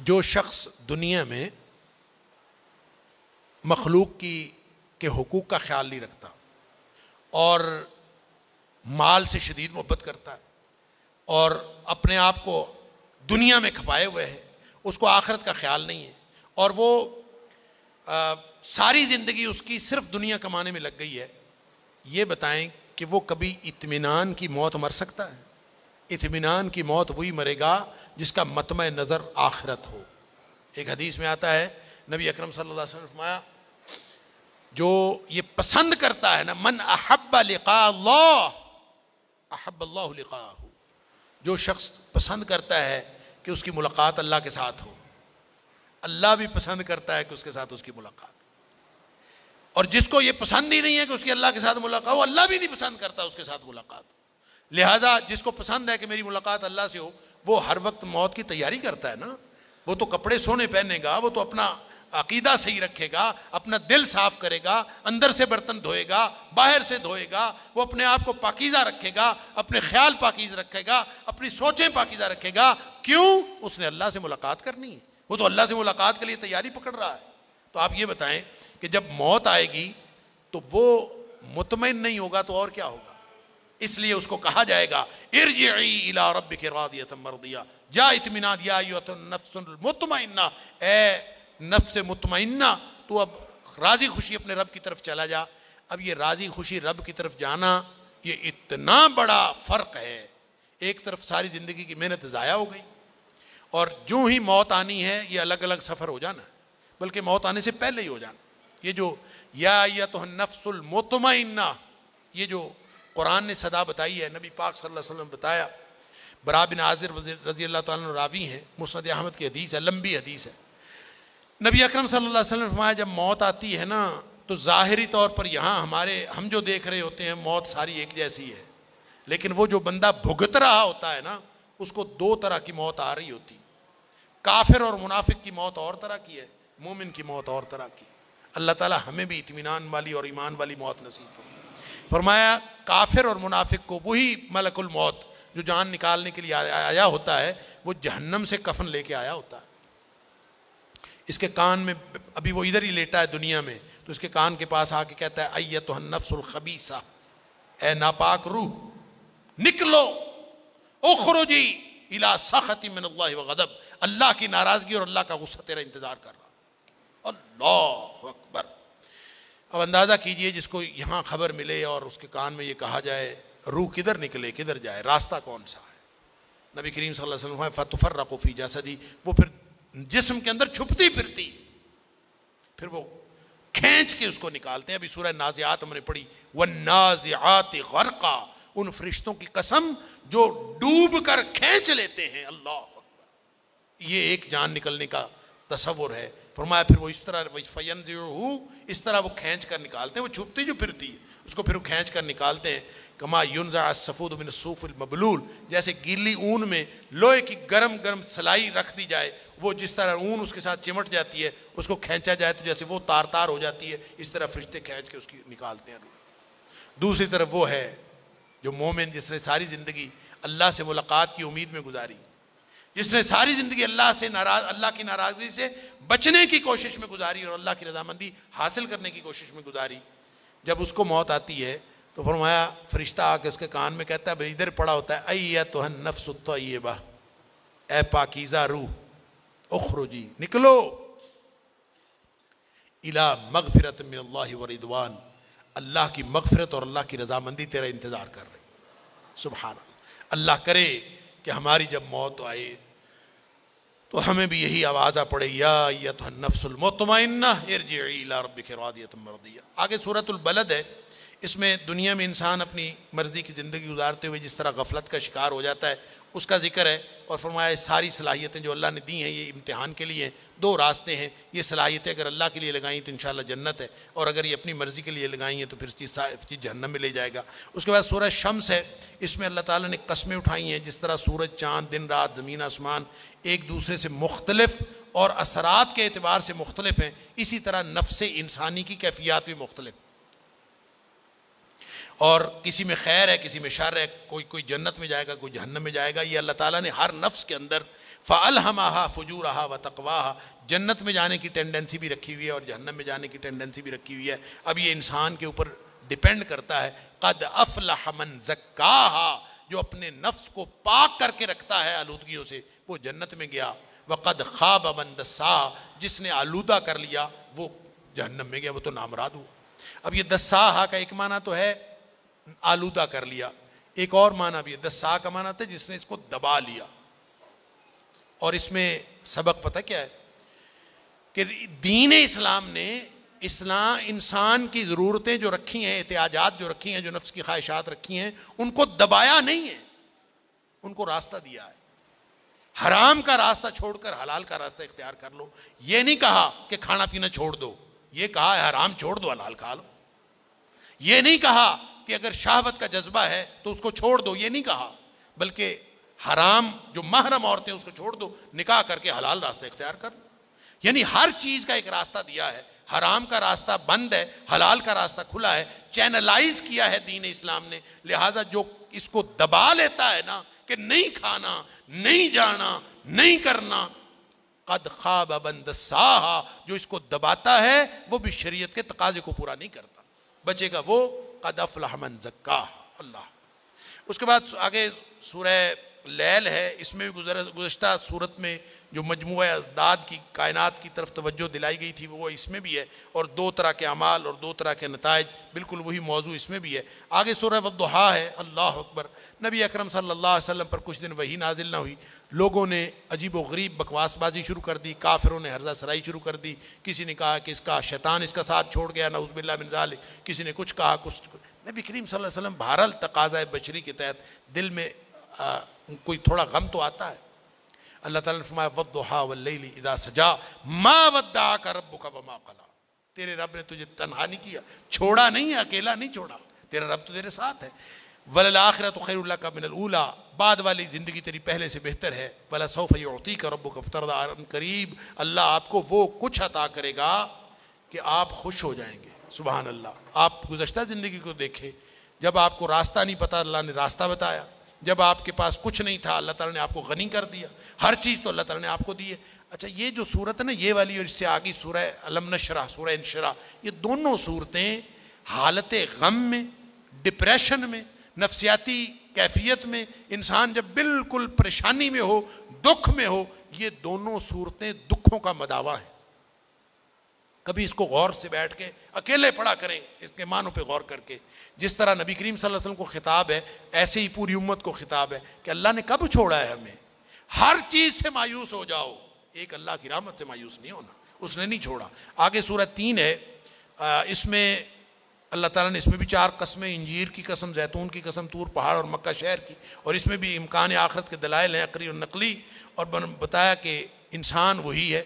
جو شخص دنیا میں مخلوق کے حقوق کا خیال نہیں رکھتا اور مال سے شدید محبت کرتا ہے اور اپنے آپ کو دنیا میں کھپائے ہوئے ہے، اس کو آخرت کا خیال نہیں ہے، اور وہ ساری زندگی اس کی صرف دنیا کمانے میں لگ گئی ہے، یہ بتائیں کہ وہ کبھی اطمینان کی موت مر سکتا ہے؟ اطمینان کی موت وہی مرے گا جس کا مطمع نظر آخرت ہو. ایک حدیث میں آتا ہے نبی اکرم صلی اللہ علیہ وسلم نے فرمایا جو یہ پسند کرتا ہے نا، من احب لقاء اللہ احب اللہ لقاءہ، جو شخص پسند کرتا ہے کہ اس کی ملاقات اللہ کے ساتھ ہو، اللہ بھی پسند کرتا ہے کہ اس کے ساتھ اس کی ملاقات. اور جس کو یہ پسند ہی نہیں ہے کہ اس کی اللہ کے ساتھ ملاقات ہو، اللہ بھی نہیں پسند کرتا اس کے ساتھ ملاقات. لہٰذا جس کو پسند ہے کہ میری ملاقات اللہ سے ہو، وہ ہر وقت موت کی تیاری کرتا ہے نا. وہ تو کپڑے سونے پہنے گا، وہ تو اپنا عقیدہ صحیح رکھے گا، اپنا دل صاف کرے گا، اندر سے برتن دھوئے گا، باہر سے دھوئے گا، وہ اپنے آپ کو پاکیزہ رکھے گا، اپنے خیال پاکیزہ رکھے گا، اپنی سوچیں پاکیزہ رکھے گا. کیوں؟ اس نے اللہ سے ملاقات کرنی ہے، وہ تو اللہ سے ملاقات کے لیے تیاری پکڑ رہا ہے. تو آپ یہ بتائیں کہ جب موت آئے گی تو وہ مطمئن نہیں ہوگا تو اور کیا ہوگا؟ اس لیے اس کو کہا جائے گا ارجعی الی ربک راضیۃ مرضیہ، جا اطمینان یا ایھا النفس المطمئنہ، اے نفس مطمئنہ تو اب راضی خوشی اپنے رب کی طرف چلا جا۔ اب یہ راضی خوشی رب کی طرف جانا یہ اتنا بڑا فرق ہے، ایک طرف ساری زندگی کی محنت ضائع ہو گئی، اور جو ہی موت آنی ہے یہ الگ الگ سفر ہو جانا ہے، بلکہ موت آنے سے پہلے ہی ہو جانا۔ یہ جو یا ایھا النفس المطمئنہ، یہ جو قرآن نے صدا بتائی ہے، نبی پاک صلی اللہ علیہ وسلم نے بتایا، برا بن عازب رضی اللہ تعالیٰ عنہ راوی ہیں، مسند احمد کی حدیث ہے، لمبی حدیث ہے۔ نبی اکرم صلی اللہ علیہ وسلم نے فرمایا جب موت آتی ہے نا تو ظاہری طور پر یہاں ہم جو دیکھ رہے ہوتے ہیں موت ساری ایک جیسی ہے، لیکن وہ جو بندہ بھگت رہا ہوتا ہے نا اس کو دو طرح کی موت آ رہی ہوتی، کافر اور منافق کی موت اور طرح کی ہے، مومن کی موت اور طرح کی۔ اللہ تعالی ہمیں بھی اطمینان والی اور ایمان والی موت نصیب فرمائے۔ فرمایا کافر اور منافق کو وہی ملک الموت جو جان نکالنے کے لیے آیا ہوتا ہے وہ جہنم سے کفن لے کے آیا ہوتا ہے، اس کے کان میں، ابھی وہ ادھر ہی لیٹا ہے دنیا میں، تو اس کے کان کے پاس آ کے کہتا ہے ایھا النفس الخبیثہ، اے ناپاک روح نکلو، اخرجی الی سخط من اللہ وغضب، اللہ کی ناراضگی اور اللہ کا غصہ تیرا انتظار کر رہا۔ اللہ اکبر۔ اب اندازہ کیجئے جس کو یہاں خبر ملے اور اس کے کان میں یہ کہا جائے روح کدھر نکلے، کدھر جائے، راستہ کون سا ہے؟ نبی کریم صلی اللہ علیہ وسلم فتفرق فی جسدی، وہ پھر جسم کے اندر چھپتی پھرتی، پھر وہ کھینچ کے اس کو نکالتے ہیں۔ ابھی سورہ نازعات ہم نے پڑھی، والنازعات غرقا، ان فرشتوں کی قسم جو ڈوب کر کھینچ لیتے ہیں۔ اللہ اکبر، یہ ایک جان نکلنے کا تصور ہے۔ فرمایا پھر وہ اس طرح فینزعہ، اس طرح وہ کھینچ کر نکالتے ہیں، وہ چھپتی جو پھرتی ہے اس کو پھر وہ کھینچ کر نکالتے ہیں۔ کما ینزع السفود من الصوف المبلول، جیسے گیلی اون میں لوہے کی گرم گرم سلائی رکھ دی جائے، وہ جس طرح اون اس کے ساتھ چمٹ جاتی ہے، اس کو کھینچا جائے تو جیسے وہ تار تار ہو جاتی ہے، اس طرح فرشتے کھینچ کے اس کی نکالتے ہیں۔ دوسری طرف وہ ہے جو مومن جس نے ساری زندگی اللہ سے ملاقات کی امید میں گزاری، جس نے ساری زندگی اللہ کی ناراضگی سے بچنے کی کوشش میں گزاری اور اللہ کی رضامندی حاصل کرنے کی کوشش میں گزاری، جب اس کو موت آتی ہے تو فرمایا فرشتہ آ کے اس کے کان میں کہتا ہے، بھائی ادھر پڑا ہوتا ہے ایھا النفس الطیبہ، اے پاکیزہ روح اخرجی، نکلو، الی مغفرۃ من اللہ ورضوان، اللہ کی مغفرت اور اللہ کی رضامندی تیرا انتظار کر رہی۔ سبحان اللہ، اللہ کرے کہ ہماری جب موت آئے تو ہمیں بھی یہی آواز آ پڑے، یا ایھا النفس المطمئنہ ارجعی الی ربک راضیۃ مرضیہ۔ آگے سورۃ البلد ہے، اس میں دنیا میں انسان اپنی مرضی کی زندگی گزارتے ہوئے جس طرح غفلت کا شکار ہو جاتا ہے اس کا ذکر ہے، اور فرمایا ساری صلاحیتیں جو اللہ نے دی ہیں یہ امتحان کے لیے ہیں، دو راستے ہیں، یہ صلاحیتیں اگر اللہ کے لیے لگائیں تو انشاءاللہ جنت ہے، اور اگر یہ اپنی مرضی کے لیے لگائیں ہیں تو پھر چیز جہنم میں لے جائے گا۔ اس کے بعد سورہ شمس ہے، اس میں اللہ تعالیٰ نے قسمیں اٹھائی ہیں، جس طرح سورج، چاند، دن رات، زمین آسمان ایک دوسرے سے مختلف اور اثرات کے اعتبار سے مختلف ہیں، اسی طرح نفس انسانی کی کیفیات بھی مختلف، اور کسی میں خیر ہے، کسی میں شر ہے، کوئی جنت میں جائے گا، کوئی جہنم میں جائے گا۔ یہ اللہ تعالیٰ نے ہر نفس کے اندر فَأَلْهَمَهَا فُجُورَهَا وَتَقْوَاهَا، جنت میں جانے کی ٹینڈنسی بھی رکھی ہوئی ہے اور جہنم میں جانے کی ٹینڈنسی بھی رکھی ہوئی ہے۔ اب یہ انسان کے اوپر ڈیپینڈ کرتا ہے۔ قَدْ أَفْلَحَ مَنْ زَكَّاهَا، جو اپنے نفس کو پاک کر کے رکھتا ہے آلودگیوں سے وہ جنت میں گیا۔ وَقَدْ خَابَ مَنْ دَسَّاهَا، جس نے آلودہ کر لیا وہ جہنم میں گیا، وہ تو نامراد ہوا۔ اب یہ دساہا کا ایک معنی تو ہے آلودہ کر لیا، ایک اور معنی بھی ہے، دسا کا معنی تھا جس نے اس کو دبا لیا۔ اور اس میں سبق پتہ کیا ہے کہ دین اسلام نے انسان کی ضرورتیں جو رکھی ہیں، احتیاجات جو رکھی ہیں، جو نفس کی خواہشات رکھی ہیں، ان کو دبایا نہیں ہے، ان کو راستہ دیا ہے۔ حرام کا راستہ چھوڑ کر حلال کا راستہ اختیار کر لو، یہ نہیں کہا کہ کھانا پینا چھوڑ دو، یہ کہا ہے حرام چھوڑ دو، حلال کھا لو۔ یہ نہیں کہا کہ اگر شہوت کا جذبہ ہے تو اس کو چھوڑ دو، یہ نہیں کہا، بلکہ حرام جو محرم عورتیں اس کو چھوڑ دو، نکاح کر کے حلال راستہ اختیار کر دو۔ یعنی ہر چیز کا ایک راستہ دیا ہے، حرام کا راستہ بند ہے، حلال کا راستہ کھلا ہے، چینلائز کیا ہے دین اسلام نے۔ لہٰذا جو اس کو دبا لیتا ہے نا کہ نہیں کھانا، نہیں جانا، نہیں کرنا، قد خواب من دساہا، جو اس کو دباتا ہے وہ بھی شریعت کے تقاضے کو پورا نہیں کرتا، بچے گا وہ قد افلح من زکاہا۔ اللہ اس کے بعد آگے سورہ لیل ہے، اس میں بھی گزشتہ صورت میں جو مجموعہ ازداد کی کائنات کی طرف توجہ دلائی گئی تھی وہ اس میں بھی ہے، اور دو طرح کے اعمال اور دو طرح کے نتائج، بالکل وہی موضوع اس میں بھی ہے۔ آگے سورہ والضحیٰ ہے، اللہ اکبر۔ نبی اکرم صلی اللہ علیہ وسلم پر کچھ دن وحی نازل نہ ہوئی، لوگوں نے عجیب و غریب بکواس بازی شروع کر دی، کافروں نے ہرزہ سرائی شروع کر دی، کسی نے کہا کہ اس کا شیطان اس کا ساتھ چھوڑ گیا، نعوذ باللہ من ذالک، کسی نے کچھ کہا کچھ۔ نبی کریم صلی اللہ علیہ وسلم بہرحال تقاضۂ بشری کے تحت دل میں کوئی تھوڑا غم تو آتا ہے۔ اللہ تعالیٰ نے فرمایا والضحیٰ واللیل اذا سجا ما ودعک ربک وما قلی، تیرے رب نے تجھے تنہا نہیں کیا، چھوڑا نہیں ہے، اکیلا نہیں چھوڑا، تیرا رب تو تیرے ساتھ ہے۔ وَلَلْآخِرَةُ خَيْرٌ لَكَ مِنَ الْأُولَىٰ، بعد والی زندگی تیری پہلے سے بہتر ہے۔ وَلَسَوْفَ يُعْطِيكَ رَبُّكَ فَتَرْضَىٰ، قریب اللہ آپ کو وہ کچھ عطا کرے گا کہ آپ خوش ہو جائیں گے۔ سبحان اللہ۔ آپ گزشتہ زندگی کو دیکھیں، جب آپ کو راستہ نہیں پتا اللہ نے راستہ بتایا، جب آپ کے پاس کچھ نہیں تھا اللہ تعالیٰ نے آپ کو غنی کر دیا، ہر چیز تو اللہ تعالیٰ نے آپ کو دی ہے۔ اچھا یہ جو صورت ہے نا، یہ والی اور اس سے آگی سورہ الم نشرح، سورہ انشراح، یہ دونوں صورتیں حالت غم میں، ڈپریشن میں، نفسیاتی کیفیت میں، انسان جب بالکل پریشانی میں ہو، دکھ میں ہو، یہ دونوں صورتیں دکھوں کا مداوا ہیں۔ کبھی اس کو غور سے بیٹھ کے اکیلے پڑھا کریں، اس کے معنوں پہ غور کر کے، جس طرح نبی کریم صلی اللہ علیہ وسلم کو خطاب ہے ایسے ہی پوری امت کو خطاب ہے کہ اللہ نے کب چھوڑا ہے ہمیں؟ ہر چیز سے مایوس ہو جاؤ، ایک اللہ کی رحمت سے مایوس نہیں ہونا، اس نے نہیں چھوڑا۔ آگے سورہ 3 ہے، اس میں اللہ تعالیٰ نے اس میں بھی 4 قسمیں، انجیر کی قسم، زیتون کی قسم، طور پہاڑ اور مکہ شہر کی، اور اس میں بھی امکان آخرت کے دلائل ہیں عقلی اور نقلی، اور بتایا کہ انسان وہی ہے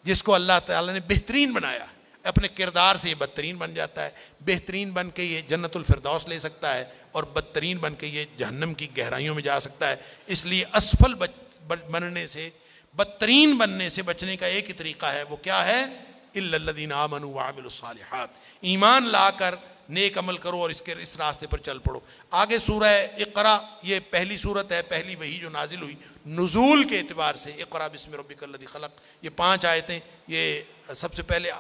جس کو اللہ تعالیٰ نے بہترین بنایا ہے، اپنے کردار سے یہ بدترین بن جاتا ہے، بہترین بن کے یہ جنت الفردوس لے سکتا ہے، اور بدترین بن کے یہ جہنم کی گہرائیوں میں جا سکتا ہے۔ اس لیے اسفل بننے سے، بدترین بننے سے بچنے کا ایک ہی طریقہ ہے، وہ کیا ہے؟ الا الذین آمنوا وعملوا الصالحات، ایمان لا کر نیک عمل کرو اور اس راستے پر چل پڑو۔ آگے سورہ اقرا، یہ پہلی صورت ہے، پہلی وحی جو نازل ہوئی نزول کے اعتبار سے، اقرا بسم ربک الذی خلق، یہ 5 آیتیں یہ سب سے پہلے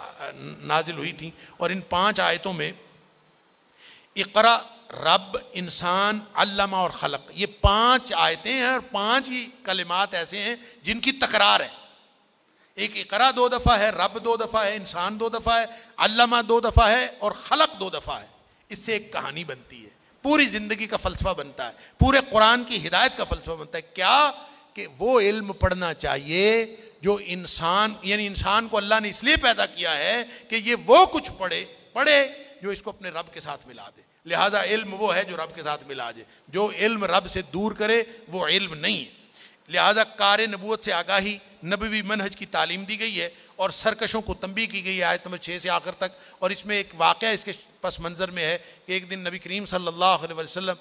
نازل ہوئی تھیں، اور ان 5 آیتوں میں اقرا، رب، انسان، علمہ اور خلق، یہ 5 آیتیں ہیں، اور 5 ہی کلمات ایسے ہیں جن کی تکرار ہے۔ ایک اقرا 2 دفعہ ہے، رب 2 دفعہ ہے، انسان 2 دفعہ ہے، علمہ 2 دفعہ ہے، اور خلق 2 دفعہ ہے۔ اس سے ایک کہانی بنتی ہے، پوری زندگی کا فلسفہ بنتا ہے، پورے قرآن کی ہدایت کا فلسفہ بنتا ہے۔ کیا کہ وہ علم پڑھنا چاہیے جو انسان، یعنی انسان کو اللہ نے اس لیے پیدا کیا ہے کہ یہ وہ کچھ پڑھے جو اس کو اپنے رب کے ساتھ ملا دے۔ لہٰذا علم وہ ہے جو رب کے ساتھ ملا دے، جو علم رب سے دور کرے وہ علم نہیں ہے۔ لہٰذا کار نبوت سے آگاہی، نبوی منہج کی تعلیم دی گئی ہے، اور سرکشوں کو تنبیہ کی گئی ہے آیت نمبر 6 سے آخر تک۔ اور اس میں ایک واقعہ اس کے پس منظر میں ہے کہ ایک دن نبی کریم صلی اللہ علیہ وسلم،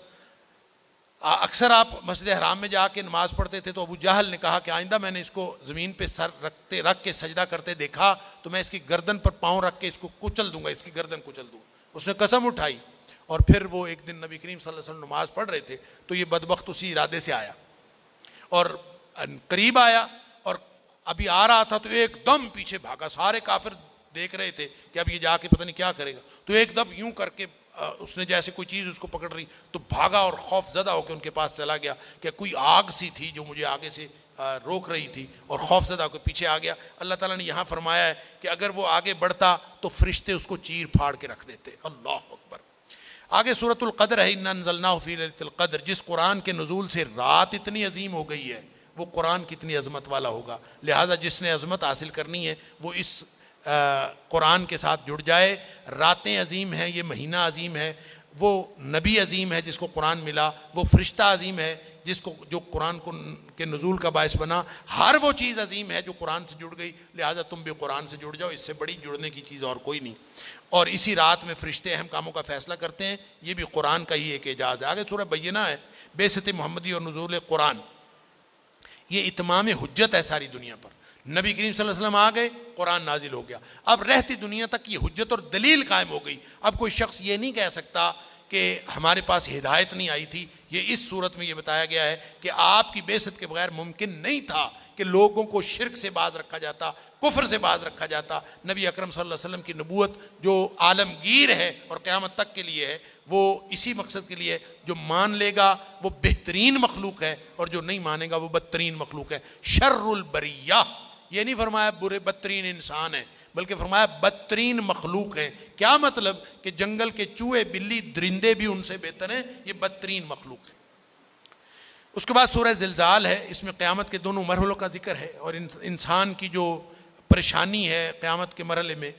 اکثر آپ مسجد حرام میں جا کے نماز پڑھتے تھے، تو ابو جہل نے کہا کہ آئندہ میں نے اس کو زمین پہ سر رکھ کے سجدہ کرتے دیکھا تو میں اس کی گردن پر پاؤں رکھ کے اس کو کچل دوں گا، اس کی گردن کچل دوں گا۔ اس نے قسم اٹھائی، اور پھر وہ ایک دن نبی کریم صلی اللہ علیہ وسلم نماز پڑھ رہے تھے تو یہ بدبخت اسی ارادے سے آیا، اور قریب آیا، اور ابھی آ رہا تھا تو ایک دم پیچھے بھاگا۔ سارے کافر دیکھ رہے تھے کہ اب یہ جا کے پتہ نہیں کیا کرے گا، تو ایک دم یوں کر کے اس نے جیسے کوئی چیز اس کو پکڑ رہی تو بھاگا، اور خوف زدہ ہو کے ان کے پاس چلا گیا کہ کوئی آگ سی تھی جو مجھے آگے سے روک رہی تھی، اور خوف زدہ ہو کے پیچھے آ گیا۔ اللہ تعالیٰ نے یہاں فرمایا ہے کہ اگر وہ آگے بڑھتا تو فرشتے اس کو چیر پھاڑ کے رکھ دیتے۔ اللہ اکبر۔ آگے سورۃ القدر ہے، انا انزلناہ فی لیلۃ القدر، جس قرآن کے نزول سے رات اتنی عظیم ہو گئی ہے وہ قرآن کتنی عظمت والا ہوگا۔ لہٰذا جس نے عظمت حاصل کرنی ہے وہ اس قرآن کے ساتھ جڑ جائے۔ راتیں عظیم ہیں، یہ مہینہ عظیم ہے، وہ نبی عظیم ہے جس کو قرآن ملا، وہ فرشتہ عظیم ہے جس کو جو قرآن کے نزول کا باعث بنا، ہر وہ چیز عظیم ہے جو قرآن سے جڑ گئی۔ لہٰذا تم بھی قرآن سے جڑ جاؤ، اس سے بڑی جڑنے کی چیز اور کوئی نہیں۔ اور اسی رات میں فرشتے اہم کاموں کا فیصلہ کرتے ہیں، یہ بھی قرآن کا ہی ایک اعجاز ہے۔ آگے سورہ بینہ ہے، بعثت محمدی اور نزول قرآن، یہ اتمام حجت ہے ساری دنیا پر۔ نبی کریم صلی اللہ علیہ وسلم آ گئے، قرآن نازل ہو گیا، اب رہتی دنیا تک یہ حجت اور دلیل قائم ہو گئی۔ اب کوئی شخص یہ نہیں کہہ سکتا کہ ہمارے پاس ہدایت نہیں آئی تھی۔ یہ اس صورت میں یہ بتایا گیا ہے کہ آپ کی بعثت کے بغیر ممکن نہیں تھا کہ لوگوں کو شرک سے باز رکھا جاتا، کفر سے باز رکھا جاتا۔ نبی اکرم صلی اللہ علیہ وسلم کی نبوت جو عالمگیر ہے اور قیامت تک کے لیے ہے، وہ اسی مقصد کے لیے جو مان لے گا وہ بہترین مخلوق ہے، اور جو نہیں مانے گا وہ بدترین مخلوق ہے۔ شر البریہ، یہ نہیں فرمایا برے بدترین انسان ہے، بلکہ فرمایا بدترین مخلوق ہیں۔ کیا مطلب؟ کہ جنگل کے چوہے، بلی، درندے بھی ان سے بہتر ہیں، یہ بدترین مخلوق ہے۔ اس کے بعد سورہ زلزال ہے، اس میں قیامت کے دونوں مرحلوں کا ذکر ہے، اور انسان کی جو پریشانی ہے قیامت کے مرحلے میں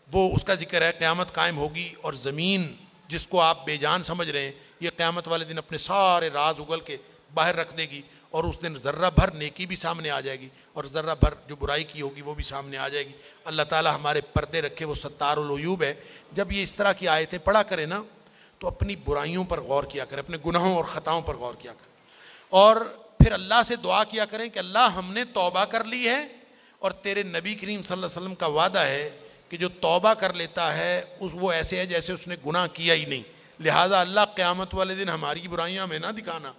وہ اس کا ذکر ہے۔ قیامت قائم ہوگی اور زمین جس کو آپ بے جان سمجھ رہے ہیں، یہ قیامت والے دن اپنے سارے راز اگل کے باہر رکھ دے گی، اور اس دن ذرہ بھر نیکی بھی سامنے آ جائے گی اور ذرہ بھر جو برائی کی ہوگی وہ بھی سامنے آ جائے گی۔ اللہ تعالیٰ ہمارے پردے رکھے، وہ ستار العیوب ہے۔ جب یہ اس طرح کی آیتیں پڑھا کریں نا تو اپنی برائیوں پر غور کیا کریں، اپنے گناہوں اور خطاؤں پر غور کیا کریں، اور پھر اللہ سے دعا کیا کریں کہ اللہ ہم نے توبہ کر لی ہے، اور تیرے نبی کریم صلی اللہ علیہ وسلم کا وعدہ ہے کہ جو توبہ کر لیتا ہے وہ ایسے ہے جیسے اس نے گناہ کیا ہی نہیں، لہٰذا اللہ قیامت والے دن ہماری برائیاں ہمیں نہ دکھانا،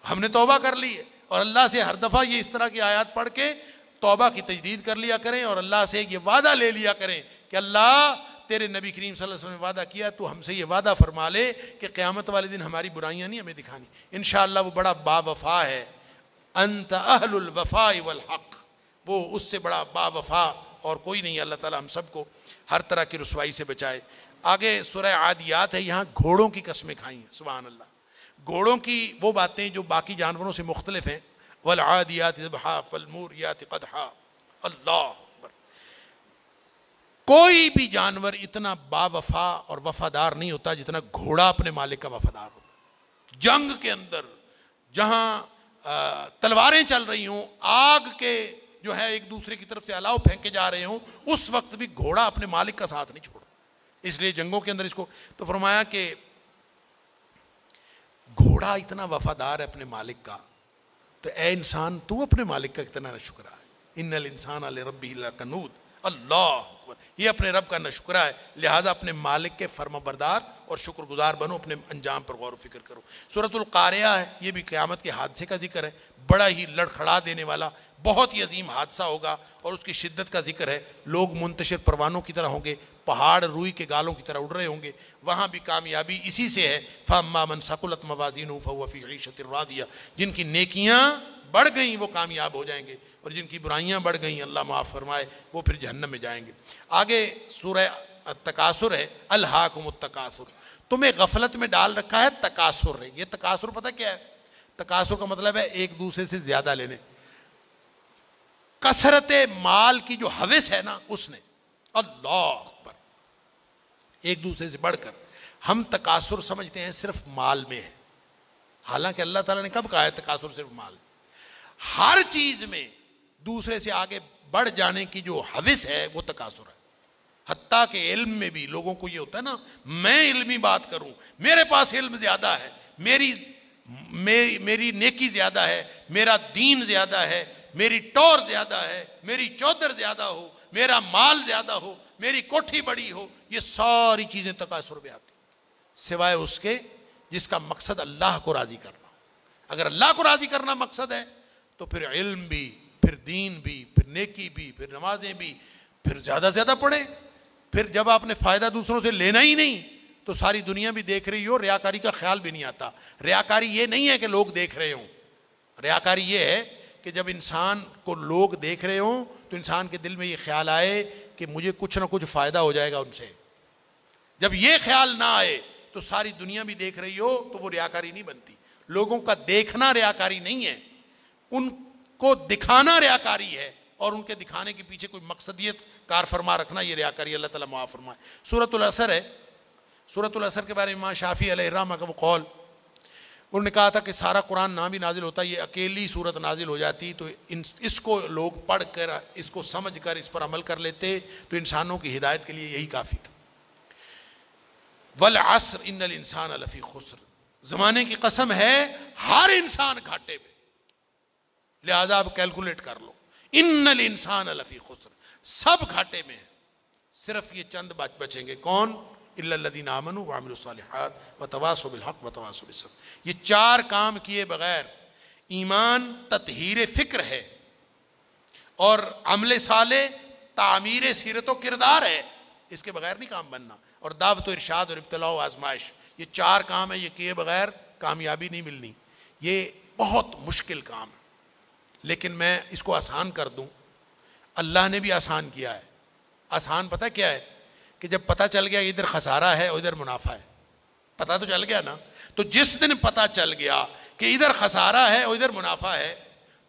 ہم نے توبہ کر لی ہے۔ اور اللہ سے ہر دفعہ یہ اس طرح کی آیات پڑھ کے توبہ کی تجدید کر لیا کریں، اور اللہ سے یہ وعدہ لے لیا کریں کہ اللہ تیرے نبی کریم صلی اللہ علیہ وسلم نے وعدہ کیا، تو ہم سے یہ وعدہ فرما لے کہ قیامت والے دن ہماری برائیاں نہیں ہمیں دکھانی۔ انشاءاللہ وہ بڑا با وفا ہے، انت اہل الوفاء والحق، وہ اس سے بڑا با وفا اور کوئی نہیں۔ اللہ تعالی ہم سب کو ہر طرح کی رسوائی سے بچائے۔ آگے سورہ عادیات ہے، یہاں گھوڑوں کی قسمیں کھائی ہیں، سبحان اللہ۔ گھوڑوں کی وہ باتیں جو باقی جانوروں سے مختلف ہیں، والعادیات ضبحا فالموریات قدحا، اللہ اکبر۔ کوئی بھی جانور اتنا با وفا اور وفادار نہیں ہوتا جتنا گھوڑا اپنے مالک کا وفادار ہوتا۔ جنگ کے اندر جہاں تلواریں چل رہی ہوں، آگ کے جو ہے ایک دوسرے کی طرف سے الاؤ پھینکے جا رہے ہوں، اس وقت بھی گھوڑا اپنے مالک کا ساتھ نہیں چھوڑتا۔ اس لیے جنگوں کے اندر اس کو تو فرمایا کہ گھوڑا اتنا وفادار ہے اپنے مالک کا، تو اے انسان تو اپنے مالک کا کتنا ناشکرا ہے۔ ان الانسان لربہ لکنود، اللہ اکبر، یہ اپنے رب کا ناشکرا ہے، لہٰذا اپنے مالک کے فرما بردار اور شکر گزار بنو، اپنے انجام پر غور و فکر کرو۔ سورۃ القاریہ ہے، یہ بھی قیامت کے حادثے کا ذکر ہے، بڑا ہی لڑکھڑا دینے والا بہت ہی عظیم حادثہ ہوگا، اور اس کی شدت کا ذکر ہے۔ لوگ منتشر پروانوں کی طرح ہوں گے، پہاڑ روئی کے گالوں کی طرح اڑ رہے ہوں گے، وہاں بھی کامیابی اسی سے ہے۔ فَأَمَّا مَنْ ثَقُلَتْ مَوَازِينُهُ فَهُوَ فِي عِيشَةٍ رَاضِيَةٍ، جن کی نیکیاں بڑھ گئیں وہ کامیاب ہو جائیں گے، اور جن کی برائیاں بڑھ گئیں اللہ معاف فرمائے وہ پھر جہنم میں جائیں گے۔ آگے سورہ التکاثر ہے، الہاکم التکاثر، تمہیں غفلت میں ڈال رکھا ہے تکاثر ہے۔ یہ تکاثر پتہ کیا ہے؟ تکاثر کا مطلب ہے ایک دوسرے سے زیادہ لینے، کثرت مال کی جو ہوس ہے نا اس نے، اللہ اکبر، ایک دوسرے سے بڑھ کر۔ ہم تکاثر سمجھتے ہیں صرف مال میں ہے، حالانکہ اللہ تعالیٰ نے کب کہا ہے تکاثر صرف مال؟ ہر چیز میں دوسرے سے آگے بڑھ جانے کی جو ہوس ہے وہ تکاثر ہے۔ حتیٰ کہ علم میں بھی لوگوں کو یہ ہوتا ہے نا، میں علمی بات کروں، میرے پاس علم زیادہ ہے، میری نیکی زیادہ ہے، میرا دین زیادہ ہے، میری ٹور زیادہ ہے، میری چودر زیادہ ہو، میرا مال زیادہ ہو، میری کوٹھی بڑی ہو، یہ ساری چیزیں تکاثر میں آتی ہیں، سوائے اس کے جس کا مقصد اللہ کو راضی کرنا۔ اگر اللہ کو راضی کرنا مقصد ہے تو پھر علم بھی، پھر دین بھی، پھر نیکی بھی، پھر نمازیں بھی، پھر زیادہ زیادہ پڑھیں۔ پھر جب آپ نے فائدہ دوسروں سے لینا ہی نہیں تو ساری دنیا بھی دیکھ رہی ہو، ریاکاری کا خیال بھی نہیں آتا۔ ریاکاری یہ نہیں ہے کہ لوگ دیکھ رہے ہوں، ریاکاری یہ ہے کہ جب انسان کو لوگ دیکھ رہے ہوں تو انسان کے دل میں یہ خیال آئے کہ مجھے کچھ نہ کچھ فائدہ ہو جائے گا ان سے۔ جب یہ خیال نہ آئے تو ساری دنیا بھی دیکھ رہی ہو تو وہ ریاکاری نہیں بنتی۔ لوگوں کا دیکھنا ریاکاری نہیں ہے، ان کو دکھانا ریاکاری ہے، اور ان کے دکھانے کے پیچھے کوئی مقصدیت کار فرما رکھنا یہ ریاکاری، اللہ تعالیٰ معاف فرمائے۔ سورۃ العصر ہے، سورۃ العصر کے بارے میں امام شافعی علیہ الرحمہ کا وہ قول، انہوں نے کہا تھا کہ سارا قرآن نہ بھی نازل ہوتا، یہ اکیلی صورت نازل ہو جاتی تو اس کو لوگ پڑھ کر، اس کو سمجھ کر اس پر عمل کر لیتے تو انسانوں کی ہدایت کے لیے یہی کافی تھا۔ والعصر ان الانسان لفی خسر، زمانے کی قسم ہے ہر انسان گھاٹے میں، لہذا آپ کیلکولیٹ کر لو، ان الانسان لفی خسر، سب گھاٹے میں ہیں، صرف یہ چند بچیں گے، کون؟ الا الذین آمنوا وعملوا الصالحات وتواصوا بالحق وتواصوا بالصبر۔ یہ چار کام کیے بغیر، ایمان تطہیر فکر ہے، اور عمل صالح تعمیر سیرت و کردار ہے، اس کے بغیر نہیں کام بننا. اور دعوت و ارشاد اور ابتلاء و آزمائش، یہ 4 کام ہیں، یہ کیے بغیر کامیابی نہیں ملنی. یہ بہت مشکل کام ہے، لیکن میں اس کو آسان کر دوں. اللہ نے بھی آسان کیا ہے. آسان پتہ کیا ہے؟ کہ جب پتہ چل گیا ادھر خسارہ ہے اور ادھر منافع ہے، پتہ تو چل گیا نا. تو جس دن پتہ چل گیا کہ ادھر خسارہ ہے اور ادھر منافع ہے،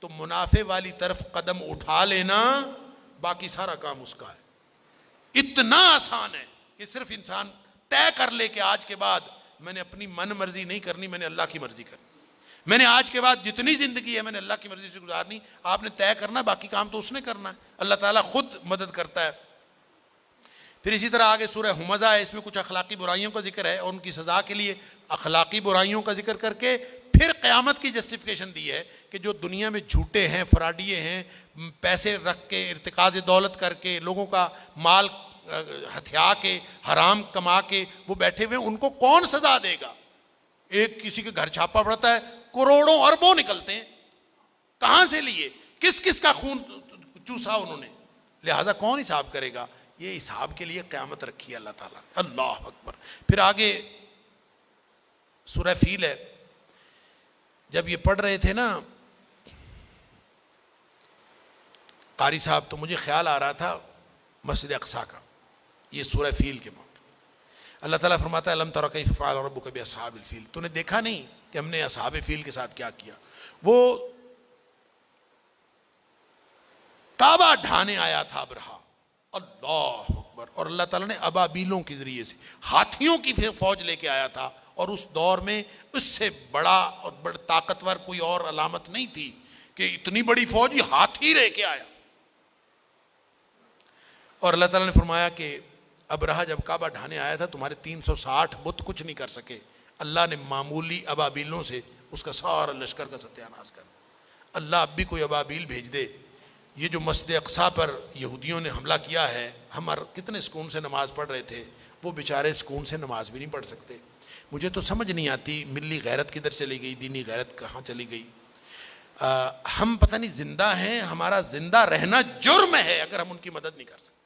تو منافع والی طرف قدم اٹھا لینا، باقی سارا کام اس کا ہے. اتنا آسان ہے کہ صرف انسان طے کر لے کہ آج کے بعد میں نے اپنی من مرضی نہیں کرنی، میں نے اللہ کی مرضی کرنی. میں نے آج کے بعد جتنی زندگی ہے میں نے اللہ کی مرضی سے گزارنی. آپ نے طے کرنا، باقی کام تو اس نے کرنا ہے. اللہ تعالیٰ خود مدد کرتا ہے. پھر اسی طرح آگے سورہ ہمزہ ہے، اس میں کچھ اخلاقی برائیوں کا ذکر ہے اور ان کی سزا کے لیے اخلاقی برائیوں کا ذکر کر کے پھر قیامت کی جسٹیفیکیشن دی ہے کہ جو دنیا میں جھوٹے ہیں، فراڈیے ہیں، پیسے رکھ کے ارتکاز دولت کر کے لوگوں کا مال ہتھیا کے حرام کما کے وہ بیٹھے ہوئے ہیں، ان کو کون سزا دے گا؟ ایک کسی کے گھر چھاپا پڑتا ہے، کروڑوں اربوں نکلتے ہیں. کہاں سے لیے؟ کس کس کا خون چوسا انہوں نے؟ لہذا کون حساب کرے گا؟ یہ حساب کے لیے قیامت رکھی ہے اللہ تعالیٰ. اللہ اکبر. پھر آگے سورہ فیل ہے. جب یہ پڑھ رہے تھے نا قاری صاحب، تو مجھے خیال آ رہا تھا مسجد اقصیٰ کا. یہ سورہ فیل کے موقع اللہ تعالیٰ فرماتا ہے الم تر کیف فعل ربک باصحاب الفیل. تو نے دیکھا نہیں کہ ہم نے اصحاب فیل کے ساتھ کیا کیا؟ وہ کعبہ ڈھانے آیا تھا ابرہا. اللہ اکبر. اور اللہ تعالیٰ نے ابابیلوں کے ذریعے سے ہاتھیوں کی فوج لے کے آیا تھا. اور اس دور میں اس سے بڑا اور بڑا طاقتور کوئی اور علامت نہیں تھی کہ اتنی بڑی فوج یہ ہاتھی لے کے آیا. اور اللہ تعالیٰ نے فرمایا کہ ابرہا جب کعبہ ڈھانے آیا تھا تمہارے 360 بت کچھ نہیں کر سکے. اللہ نے معمولی ابابیلوں سے اس کا سارا لشکر کا ستیہ ناش کر. اللہ اب بھی کوئی ابابیل بھیج دے. یہ جو مسجد اقصیٰ پر یہودیوں نے حملہ کیا ہے، ہم کتنے سکون سے نماز پڑھ رہے تھے، وہ بیچارے سکون سے نماز بھی نہیں پڑھ سکتے. مجھے تو سمجھ نہیں آتی ملی غیرت کدھر چلی گئی، دینی غیرت کہاں چلی گئی. ہم پتہ نہیں زندہ ہیں، ہمارا زندہ رہنا جرم ہے اگر ہم ان کی مدد نہیں کر سکتے.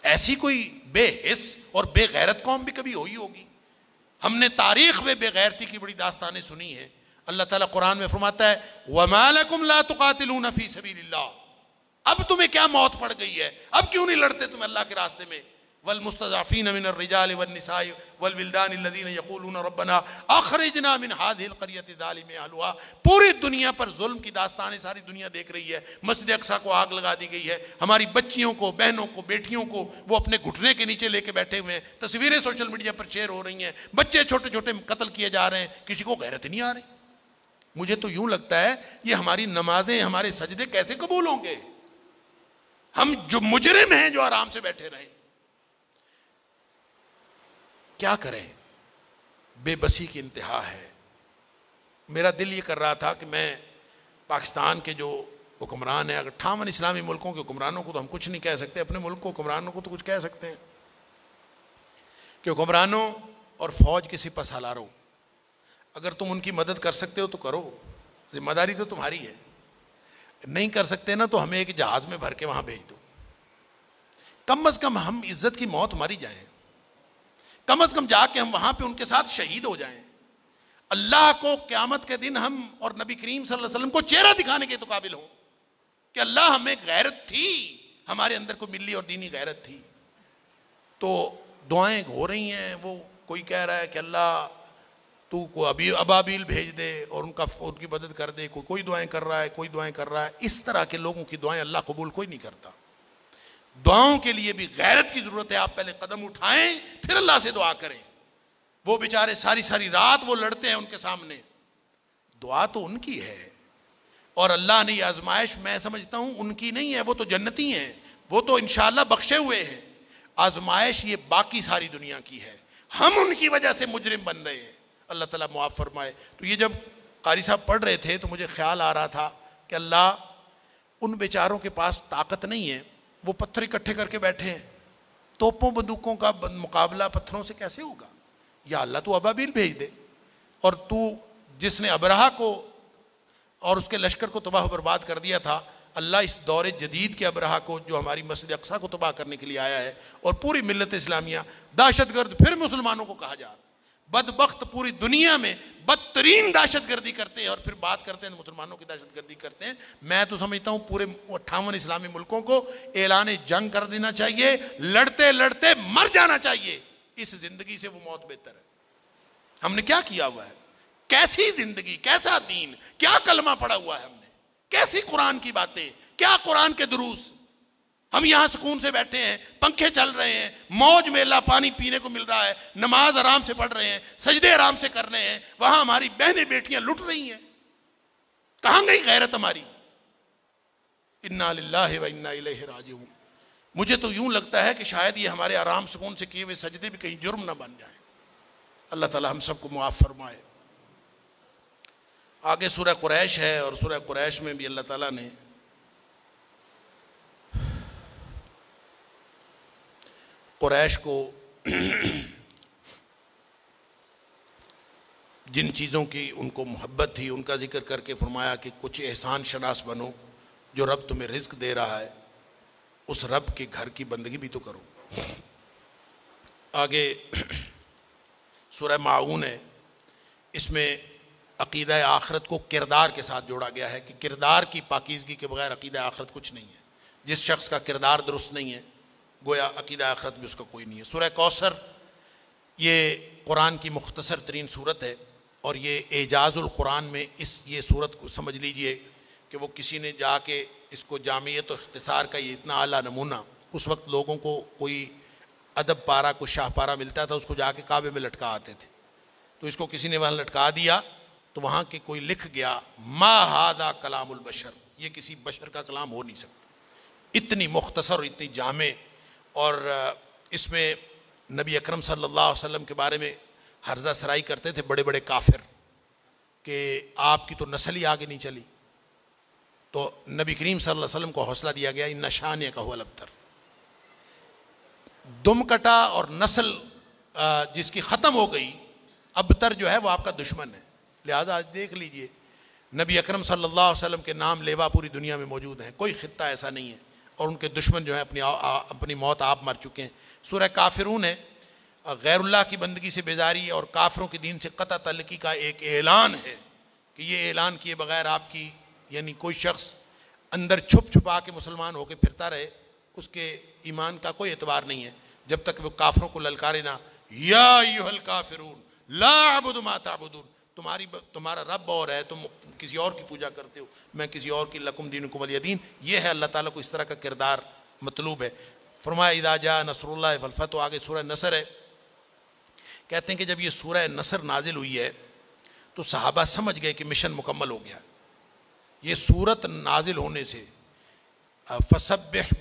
ایسی کوئی بے حس اور بے غیرت قوم بھی کبھی ہوئی ہوگی؟ ہم نے تاریخ میں بے غیرتی کی بڑی داستانیں سنی ہیں. اللہ تعالیٰ قرآن میں فرماتا ہے وَمَا لَكُمْ لَا تُقَاتِلُونَ فِي سَبِيلِ اللَّهِ. اب تمہیں کیا موت پڑ گئی ہے؟ اب کیوں نہیں لڑتے تم اللہ کے راستے میں؟ وَالْمُسْتَضْعَفِينَ مِنَ الرِّجَالِ وَالنِّسَاءِ وَالْوِلْدَانِ الَّذِينَ يَقُولُونَ رَبَّنَا أَخْرِجْنَا مِنْ هَذِهِ الْقَرْيَةِ ظَالِمِ أَهْلُهَا. پوری دنیا پر ظلم کی داستانیں ساری دنیا دیکھ رہی ہے. مسجد اقصیٰ کو آگ لگا دی گئی ہے، ہماری بچیوں کو، بہنوں کو، بیٹیوں کو وہ اپنے گھٹنے کے نیچے لے کے بیٹھے ہوئے ہیں. تصویریں سوشل میڈیا پر شیئر ہو رہی ہیں، بچے چھوٹے چھوٹے قتل کیے جا رہے ہیں. کسی کو غیرت نہیں آ رہی. مجھے تو یوں لگتا ہے یہ ہماری نمازیں، ہمارے سجدے کیسے قبول ہوں گے؟ ہم جو مجرم ہیں جو آرام سے بیٹھے رہیں. کیا کریں؟ بے بسی کی انتہا ہے. میرا دل یہ کر رہا تھا کہ میں پاکستان کے جو حکمران ہیں، اگر 58 اسلامی ملکوں کے حکمرانوں کو تو ہم کچھ نہیں کہہ سکتے، اپنے ملک کو حکمرانوں کو تو کچھ کہہ سکتے ہیں کہ حکمرانوں اور فوج کے سپہ سالاروں، اگر تم ان کی مدد کر سکتے ہو تو کرو، ذمہ داری تو تمہاری ہے. نہیں کر سکتے نا تو ہمیں ایک جہاز میں بھر کے وہاں بھیج دو. کم از کم ہم عزت کی موت ماری جائیں، کم از کم جا کے ہم وہاں پہ ان کے ساتھ شہید ہو جائیں. اللہ کو قیامت کے دن ہم اور نبی کریم صلی اللہ علیہ وسلم کو چہرہ دکھانے کے تو قابل ہوں کہ اللہ ہمیں غیرت تھی، ہمارے اندر کو ملی اور دینی غیرت تھی. تو دعائیں ہو رہی ہیں، وہ کوئی کہہ رہا ہے کہ اللہ تو کو ابابیل بھیج دے اور ان کی مدد کر دے، کوئی دعائیں کر رہا ہے، کوئی دعائیں کر رہا ہے. اس طرح کے لوگوں کی دعائیں اللہ قبول کوئی نہیں کرتا. دعاؤں کے لیے بھی غیرت کی ضرورت ہے. آپ پہلے قدم اٹھائیں پھر اللہ سے دعا کریں. وہ بیچارے ساری ساری رات وہ لڑتے ہیں ان کے سامنے. دعا تو ان کی ہے اور اللہ نے یہ آزمائش میں سمجھتا ہوں ان کی نہیں ہے، وہ تو جنتی ہیں، وہ تو انشاءاللہ بخشے ہوئے ہیں. آزمائش یہ باقی ساری دنیا کی ہے، ہم ان کی وجہ سے مجرم بن رہے ہیں. اللہ تعالیٰ معاف فرمائے. تو یہ جب قاری صاحب پڑھ رہے تھے تو مجھے خیال آ رہا تھا کہ اللہ ان بیچاروں کے پاس طاقت نہیں ہے، وہ پتھر اکٹھے کر کے بیٹھے ہیں. توپوں بندوقوں کا مقابلہ پتھروں سے کیسے ہوگا؟ یا اللہ تو ابابیل بھیج دے. اور تو جس نے ابرہا کو اور اس کے لشکر کو تباہ و برباد کر دیا تھا، اللہ اس دور جدید کے ابرہا کو جو ہماری مسجد اقصیٰ کو تباہ کرنے کے لیے آیا ہے اور پوری ملت اسلامیہ دہشت گرد پھر مسلمانوں کو کہا جا رہا ہے. بدبخت پوری دنیا میں بدترین دہشت گردی کرتے ہیں اور پھر بات کرتے ہیں مسلمانوں کی دہشت گردی کرتے ہیں. میں تو سمجھتا ہوں پورے 58 اسلامی ملکوں کو اعلان جنگ کر دینا چاہیے, لڑتے لڑتے مر جانا چاہیے. اس زندگی سے وہ موت بہتر ہے. ہم نے کیا کیا ہوا ہے؟ کیسی زندگی, کیسا دین, کیا کلمہ پڑھا ہوا ہے ہم نے, کیسی قرآن کی باتیں, کیا قرآن کے دروس. ہم یہاں سکون سے بیٹھے ہیں, پنکھے چل رہے ہیں, موج میلہ پانی پینے کو مل رہا ہے, نماز آرام سے پڑھ رہے ہیں, سجدے آرام سے کر رہے ہیں. وہاں ہماری بہنیں بیٹیاں لٹ رہی ہیں. کہاں گئی غیرت ہماری؟ انا للہ و انا الیہ راجعون. مجھے تو یوں لگتا ہے کہ شاید یہ ہمارے آرام سکون سے کیے ہوئے سجدے بھی کہیں جرم نہ بن جائیں. اللہ تعالی ہم سب کو معاف فرمائے. آگے سورہ قریش ہے, اور سورہ قریش میں بھی اللہ تعالیٰ نے قریش کو جن چیزوں کی ان کو محبت تھی ان کا ذکر کر کے فرمایا کہ کچھ احسان شناس بنو. جو رب تمہیں رزق دے رہا ہے اس رب کے گھر کی بندگی بھی تو کرو. آگے سورہ ماعون ہے, اس میں عقیدہ آخرت کو کردار کے ساتھ جوڑا گیا ہے کہ کردار کی پاکیزگی کے بغیر عقیدہ آخرت کچھ نہیں ہے. جس شخص کا کردار درست نہیں ہے گویا عقیدہ آخرت بھی اس کا کوئی نہیں ہے. سورہ کوثر یہ قرآن کی مختصر ترین صورت ہے, اور یہ اعجاز القرآن میں یہ صورت کو سمجھ لیجئے کہ وہ کسی نے جا کے اس کو جامعیت و اختصار کا یہ اتنا اعلیٰ نمونہ, اس وقت لوگوں کو کوئی ادب پارہ کو شاہ پارہ ملتا تھا, اس کو جا کے کعبے میں لٹکا آتے تھے. تو اس کو کسی نے وہاں لٹکا دیا تو وہاں کے کوئی لکھ گیا ما ھذا کلام البشر, یہ کسی بشر کا کلام ہو نہیں سکتا. اتنی مختصر اور اتنی جامع. اور اس میں نبی اکرم صلی اللہ علیہ وسلم کے بارے میں ہرزہ سرائی کرتے تھے بڑے بڑے کافر کہ آپ کی تو نسل ہی آگے نہیں چلی. تو نبی کریم صلی اللہ علیہ وسلم کو حوصلہ دیا گیا ان شانئک ھو الابتر. دم کٹا اور نسل جس کی ختم ہو گئی, ابتر جو ہے وہ آپ کا دشمن ہے. لہٰذا آج دیکھ لیجئے نبی اکرم صلی اللہ علیہ وسلم کے نام لیوا پوری دنیا میں موجود ہیں, کوئی خطہ ایسا نہیں ہے, اور ان کے دشمن جو ہیں اپنی موت آپ مر چکے ہیں. سورہ کافرون ہے, غیر اللہ کی بندگی سے بیزاری اور کافروں کے دین سے قطع تعلقی کا ایک اعلان ہے کہ یہ اعلان کیے بغیر آپ کی یعنی کوئی شخص اندر چھپ چھپا کے مسلمان ہو کے پھرتا رہے, اس کے ایمان کا کوئی اعتبار نہیں ہے جب تک وہ کافروں کو للکارے نہ یا ایھا الکافرون لا اعبد ما تعبدون. تمہارا رب اور ہے, تم کسی اور کی پوجا کرتے ہو, میں کسی اور کی, لکم دینکم ولی دین. یہ ہے اللہ تعالیٰ کو اس طرح کا کردار مطلوب ہے. فرمایا اذا جاء نصر اللہ والفتح. آگے سورہ نصر ہے, کہتے ہیں کہ جب یہ سورہ نصر نازل ہوئی ہے تو صحابہ سمجھ گئے کہ مشن مکمل ہو گیا. یہ سورت نازل ہونے سے فسبح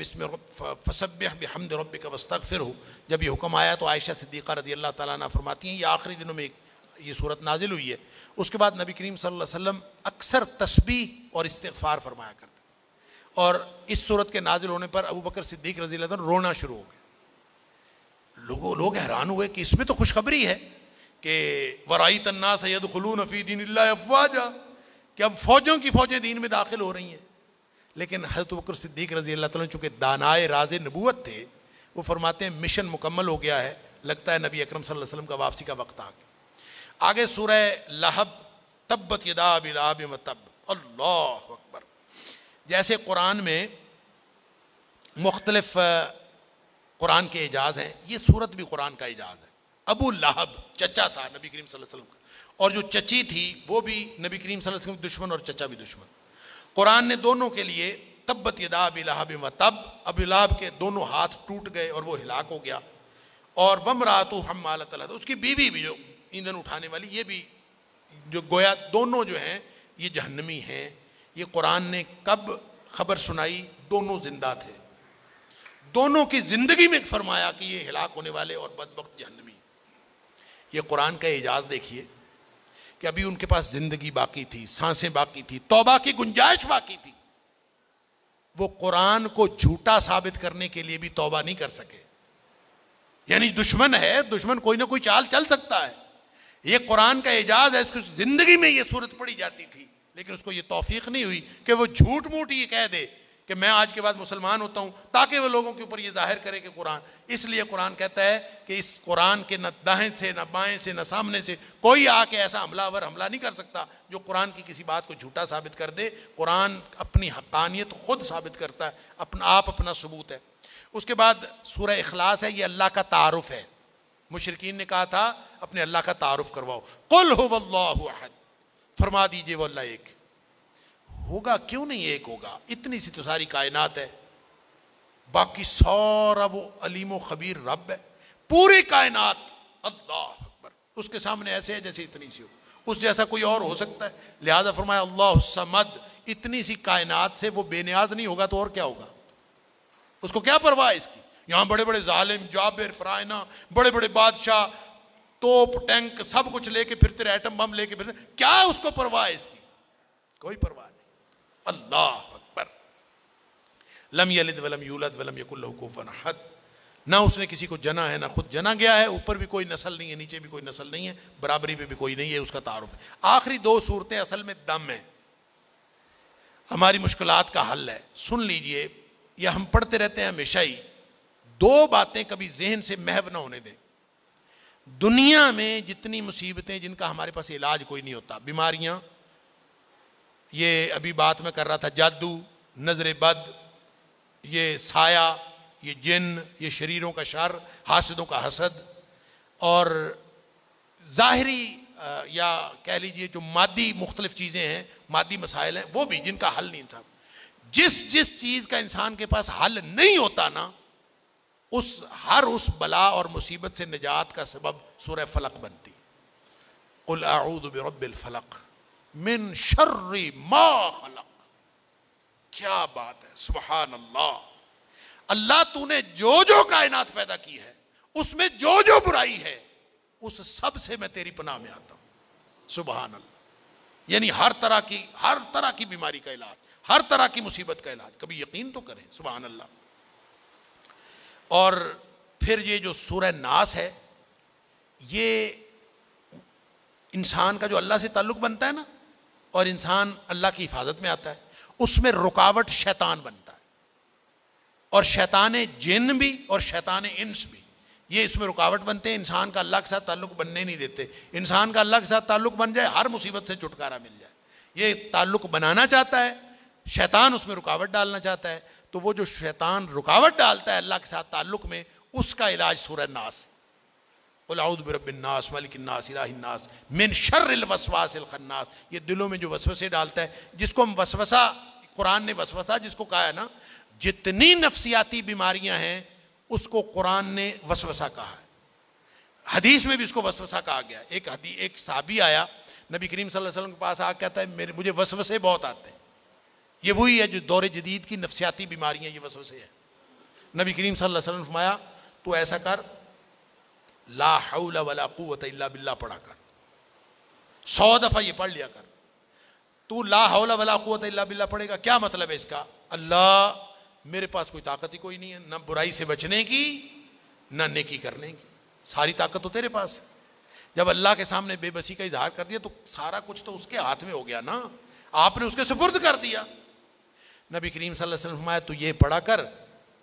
بحمد ربک واستغفرہ جب یہ حکم آیا تو عائشہ صدیقہ رضی اللہ تعالیٰ عنہ فرماتی ہیں یہ آخری دنوں میں یہ صورت نازل ہوئی ہے. اس کے بعد نبی کریم صلی اللہ علیہ وسلم اکثر تسبیح اور استغفار فرمایا کرتے, اور اس صورت کے نازل ہونے پر ابو بکر صدیق رضی اللہ عنہ رونا شروع ہو گئے. لوگ حیران ہوئے کہ اس میں تو خوشخبری ہے کہ وَرَأَيْتَ النَّاسَ يَدْخُلُونَ فِي دِينِ اللَّهِ أَفْوَاجًا, کہ اب فوجوں کی فوجیں دین میں داخل ہو رہی ہیں. لیکن حضرت بکر صدیق رضی اللہ تعالیٰ چونکہ دانائے راز نبوت تھے, وہ فرماتے ہیں مشن مکمل ہو گیا ہے, لگتا ہے نبی اکرم صلی اللہ علیہ وسلم کا واپسی کا وقت آ گیا. آگے سورہ لہب تبت یدا ابی لہب وتب. اللہ اکبر. جیسے قرآن میں مختلف قرآن کے اعجاز ہیں, یہ سورت بھی قرآن کا اعجاز ہے. ابو لہب چچا تھا نبی کریم صلی اللہ علیہ وسلم کا, اور جو چچی تھی وہ بھی نبی کریم صلی اللہ علیہ وسلم کی دشمن اور چچا بھی دشمن. قرآن نے دونوں کے لیے تبت یدا ابی لہب وتب, ابی لہب کے دونوں ہاتھ ٹوٹ گئے اور وہ ہلاک ہو گیا, اور وامرأتہ حمالۃ الحطب, اس کی بیوی بھی جو ایندھن اٹھانے والی, یہ بھی جو گویا دونوں جو ہیں یہ جہنمی ہیں. یہ قرآن نے کب خبر سنائی؟ دونوں زندہ تھے, دونوں کی زندگی میں فرمایا کہ یہ ہلاک ہونے والے اور بدبخت جہنمی. یہ قرآن کا اعجاز دیکھیے کہ ابھی ان کے پاس زندگی باقی تھی, سانسیں باقی تھی, توبہ کی گنجائش باقی تھی. وہ قرآن کو جھوٹا ثابت کرنے کے لیے بھی توبہ نہیں کر سکے. یعنی دشمن ہے, دشمن کوئی نہ کوئی چال چل سکتا ہے. یہ قرآن کا اعجاز ہے, اس کی زندگی میں یہ صورت پڑھی جاتی تھی لیکن اس کو یہ توفیق نہیں ہوئی کہ وہ جھوٹ موٹ یہ کہہ دے کہ میں آج کے بعد مسلمان ہوتا ہوں، تاکہ وہ لوگوں کے اوپر یہ ظاہر کرے کہ قرآن. اس لیے قرآن کہتا ہے کہ اس قرآن کے نہ دائیں سے نہ بائیں سے نہ سامنے سے کوئی آ کے ایسا حملہ نہیں کر سکتا جو قرآن کی کسی بات کو جھوٹا ثابت کر دے. قرآن اپنی حقانیت خود ثابت کرتا ہے، اپنا ثبوت ہے. اس کے بعد سورہ اخلاص ہے، یہ اللہ کا تعارف ہے. مشرکین نے کہا تھا اپنے اللہ کا تعارف کرواؤ. قل هو اللہ احد، فرما دیجئے وہ اللہ ایک. ہوگا کیوں نہیں ایک ہوگا؟ اتنی سی تو ساری کائنات ہے، باقی سارا وہ علیم و خبیر رب ہے. پوری کائنات اللہ اکبر اس کے سامنے ایسے ہے جیسے اتنی سی ہو، اس جیسا کوئی اور ہو سکتا ہے؟ لہذا فرمایا اللہ الصمد، اتنی سی کائنات سے وہ بے نیاز نہیں ہوگا تو اور کیا ہوگا؟ اس کو کیا پرواہ ہے اس کی؟ یہاں بڑے بڑے ظالم جابر فرائنا، بڑے بڑے بادشاہ، توپ ٹینک سب کچھ لے کے پھرتے رہے، ایٹم بم لے کے پھرتے، کیا اس کو پرواہ ہے اس کی؟ کوئی پرواہ نہیں. اللہ اکبر. لم یلد ولم یولد ولم یکن لہ کفوا احد، نہ اس نے کسی کو جنا ہے نہ خود جنا گیا ہے. اوپر بھی کوئی نسل نہیں ہے، نیچے بھی کوئی نسل نہیں ہے، برابری پہ بھی کوئی نہیں ہے، اس کا تعارف ہے. آخری دو صورتیں اصل میں دم ہیں، ہماری مشکلات کا حل ہے. سن لیجئے، یہ ہم پڑھتے رہتے ہیں ہمیشہ ہی. دو باتیں کبھی ذہن سے محو نہ ہونے دیں. دنیا میں جتنی مصیبتیں جن کا ہمارے پاس علاج کوئی نہیں ہوتا، بیماریاں، یہ ابھی بات میں کر رہا تھا، جادو، نظر بد، یہ سایہ، یہ جن، یہ شریروں کا شر، حاسدوں کا حسد، اور ظاہری یا کہہ لیجئے جو مادی مختلف چیزیں ہیں، مادی مسائل ہیں، وہ بھی جن کا حل نہیں تھا. جس چیز کا انسان کے پاس حل نہیں ہوتا نا، ہر اس بلا اور مصیبت سے نجات کا سبب سورہ فلق بنتی. قل اعوذ برب الفلق من شر ما خلق. کیا بات ہے، سبحان اللہ. اللہ تو نے جو کائنات پیدا کی ہے اس میں جو برائی ہے اس سب سے میں تیری پناہ میں آتا ہوں. سبحان اللہ. یعنی ہر طرح کی بیماری کا علاج، ہر طرح کی مصیبت کا علاج. کبھی یقین تو کریں. سبحان اللہ. اور پھر یہ جو سورہ ناس ہے، یہ انسان کا جو اللہ سے تعلق بنتا ہے نا، اور انسان اللہ کی حفاظت میں آتا ہے، اس میں رکاوٹ شیطان بنتا ہے. اور شیطان جن بھی اور شیطان انس بھی، یہ اس میں رکاوٹ بنتے ہیں، انسان کا اللہ کے ساتھ تعلق بننے نہیں دیتے. انسان کا اللہ کے ساتھ تعلق بن جائے، ہر مصیبت سے چھٹکارا مل جائے. یہ تعلق بنانا چاہتا ہے، شیطان اس میں رکاوٹ ڈالنا چاہتا ہے. تو وہ جو شیطان رکاوٹ ڈالتا ہے اللہ کے ساتھ تعلق میں، اس کا علاج سورہ ناس. قل اعوذ برب الناس ملک الناس الہ الناس من شر الوسواس الخناس. یہ دلوں میں جو وسوسے ڈالتا ہے، جس کو ہم وسوسہ، قرآن نے وسوسہ جس کو کہا ہے نا، جتنی نفسیاتی بیماریاں ہیں اس کو قرآن نے وسوسہ کہا ہے. حدیث میں بھی اس کو وسوسہ کہا گیا. ایک صحابی آیا نبی کریم صلی اللہ علیہ وسلم کے پاس، آ کہتا ہے مجھے وسوسے بہت آتے ہیں. یہ وہی ہے جو دور جدید کی نفسیاتی بیماریاں، یہ وسوسے ہیں. نبی کریم صلی اللہ علیہ وسلم نے فرمایا تو ایسا کر، لا حول ولا قوت الا باللہ پڑھا کر. 100 دفعہ یہ پڑھ لیا کر. تو لا حول ولا قوت الا باللہ پڑھے گا، کیا مطلب ہے اس کا؟ اللہ، میرے پاس کوئی طاقت ہی کوئی نہیں ہے، نہ برائی سے بچنے کی نہ نیکی کرنے کی. ساری طاقت تو تیرے پاس ہے. جب اللہ کے سامنے بے بسی کا اظہار کر دیا تو سارا کچھ تو اس کے ہاتھ میں ہو گیا نا، آپ نے اس کے سپرد کر دیا. نبی کریم صلی اللہ علیہ وسلم فرمایا تو یہ پڑھا کر،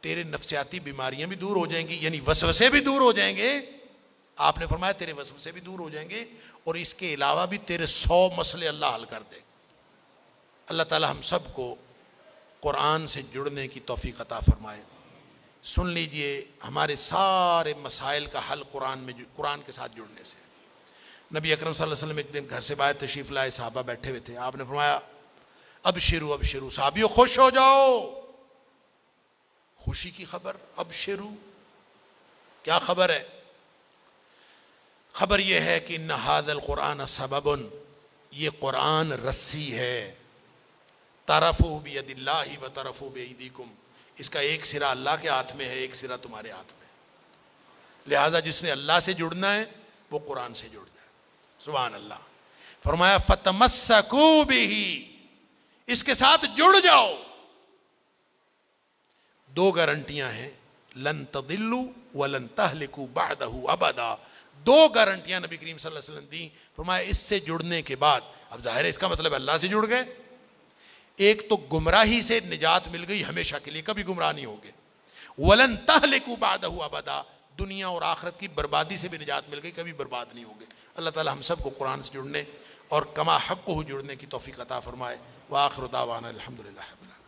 تیرے نفسیاتی بیماریاں بھی دور ہو جائیں گی، یعنی وسوسے بھی دور ہو جائیں گے. آپ نے فرمایا تیرے وسوسے بھی دور ہو جائیں گے، اور اس کے علاوہ بھی تیرے 100 مسئلے اللہ حل کر دے. اللہ تعالی ہم سب کو قرآن سے جڑنے کی توفیق عطا فرمائے. سن لیجئے، ہمارے سارے مسائل کا حل قرآن کے ساتھ جڑنے سے. نبی اکرم صلی اللہ علیہ وسلم ایک دن گھر سے باہر تشریف لائے، صحابہ بیٹھے ہوئے تھے. آپ نے فرمایا ابشروا ابشروا، صحابیوں خوش ہو جاؤ. خوشی کی خبر، ابشروا، کیا خبر ہے؟ خبر یہ ہے کہ ان ھذا القرآن سبب، یہ قرآن رسی ہے، طرفہ بید اللہ و طرفہ بایدیکم، اس کا ایک سرا اللہ کے ہاتھ میں ہے، ایک سرا تمہارے ہاتھ میں. لہذا جس نے اللہ سے جڑنا ہے وہ قرآن سے جڑ جائے. سبحان اللہ. فرمایا فتمسکوا بہ، اس کے ساتھ جڑ جاؤ. 2 گارنٹیاں ہیں، لن تضلوا ولن تہلکوا بعدہ ابدا. 2 گارنٹیاں نبی کریم صلی اللہ علیہ وسلم دی. فرمایا اس سے جڑنے کے بعد، اب ظاہر ہے اس کا مطلب اللہ سے جڑ گئے، ایک تو گمراہی سے نجات مل گئی ہمیشہ کے لیے، کبھی گمراہ نہیں ہوگے، وَلَن تَهْلِكُوا بَعْدَهُ أَبَدًا، دنیا اور آخرت کی بربادی سے بھی نجات مل گئی، کبھی برباد نہیں ہوگے۔ اللہ تعالی ہم سب کو قرآن سے جڑنے اور کما حقہ جڑنے کی توفیق عطا فرمائے۔ وآخر دعوانا الحمدللہ رب العالمین۔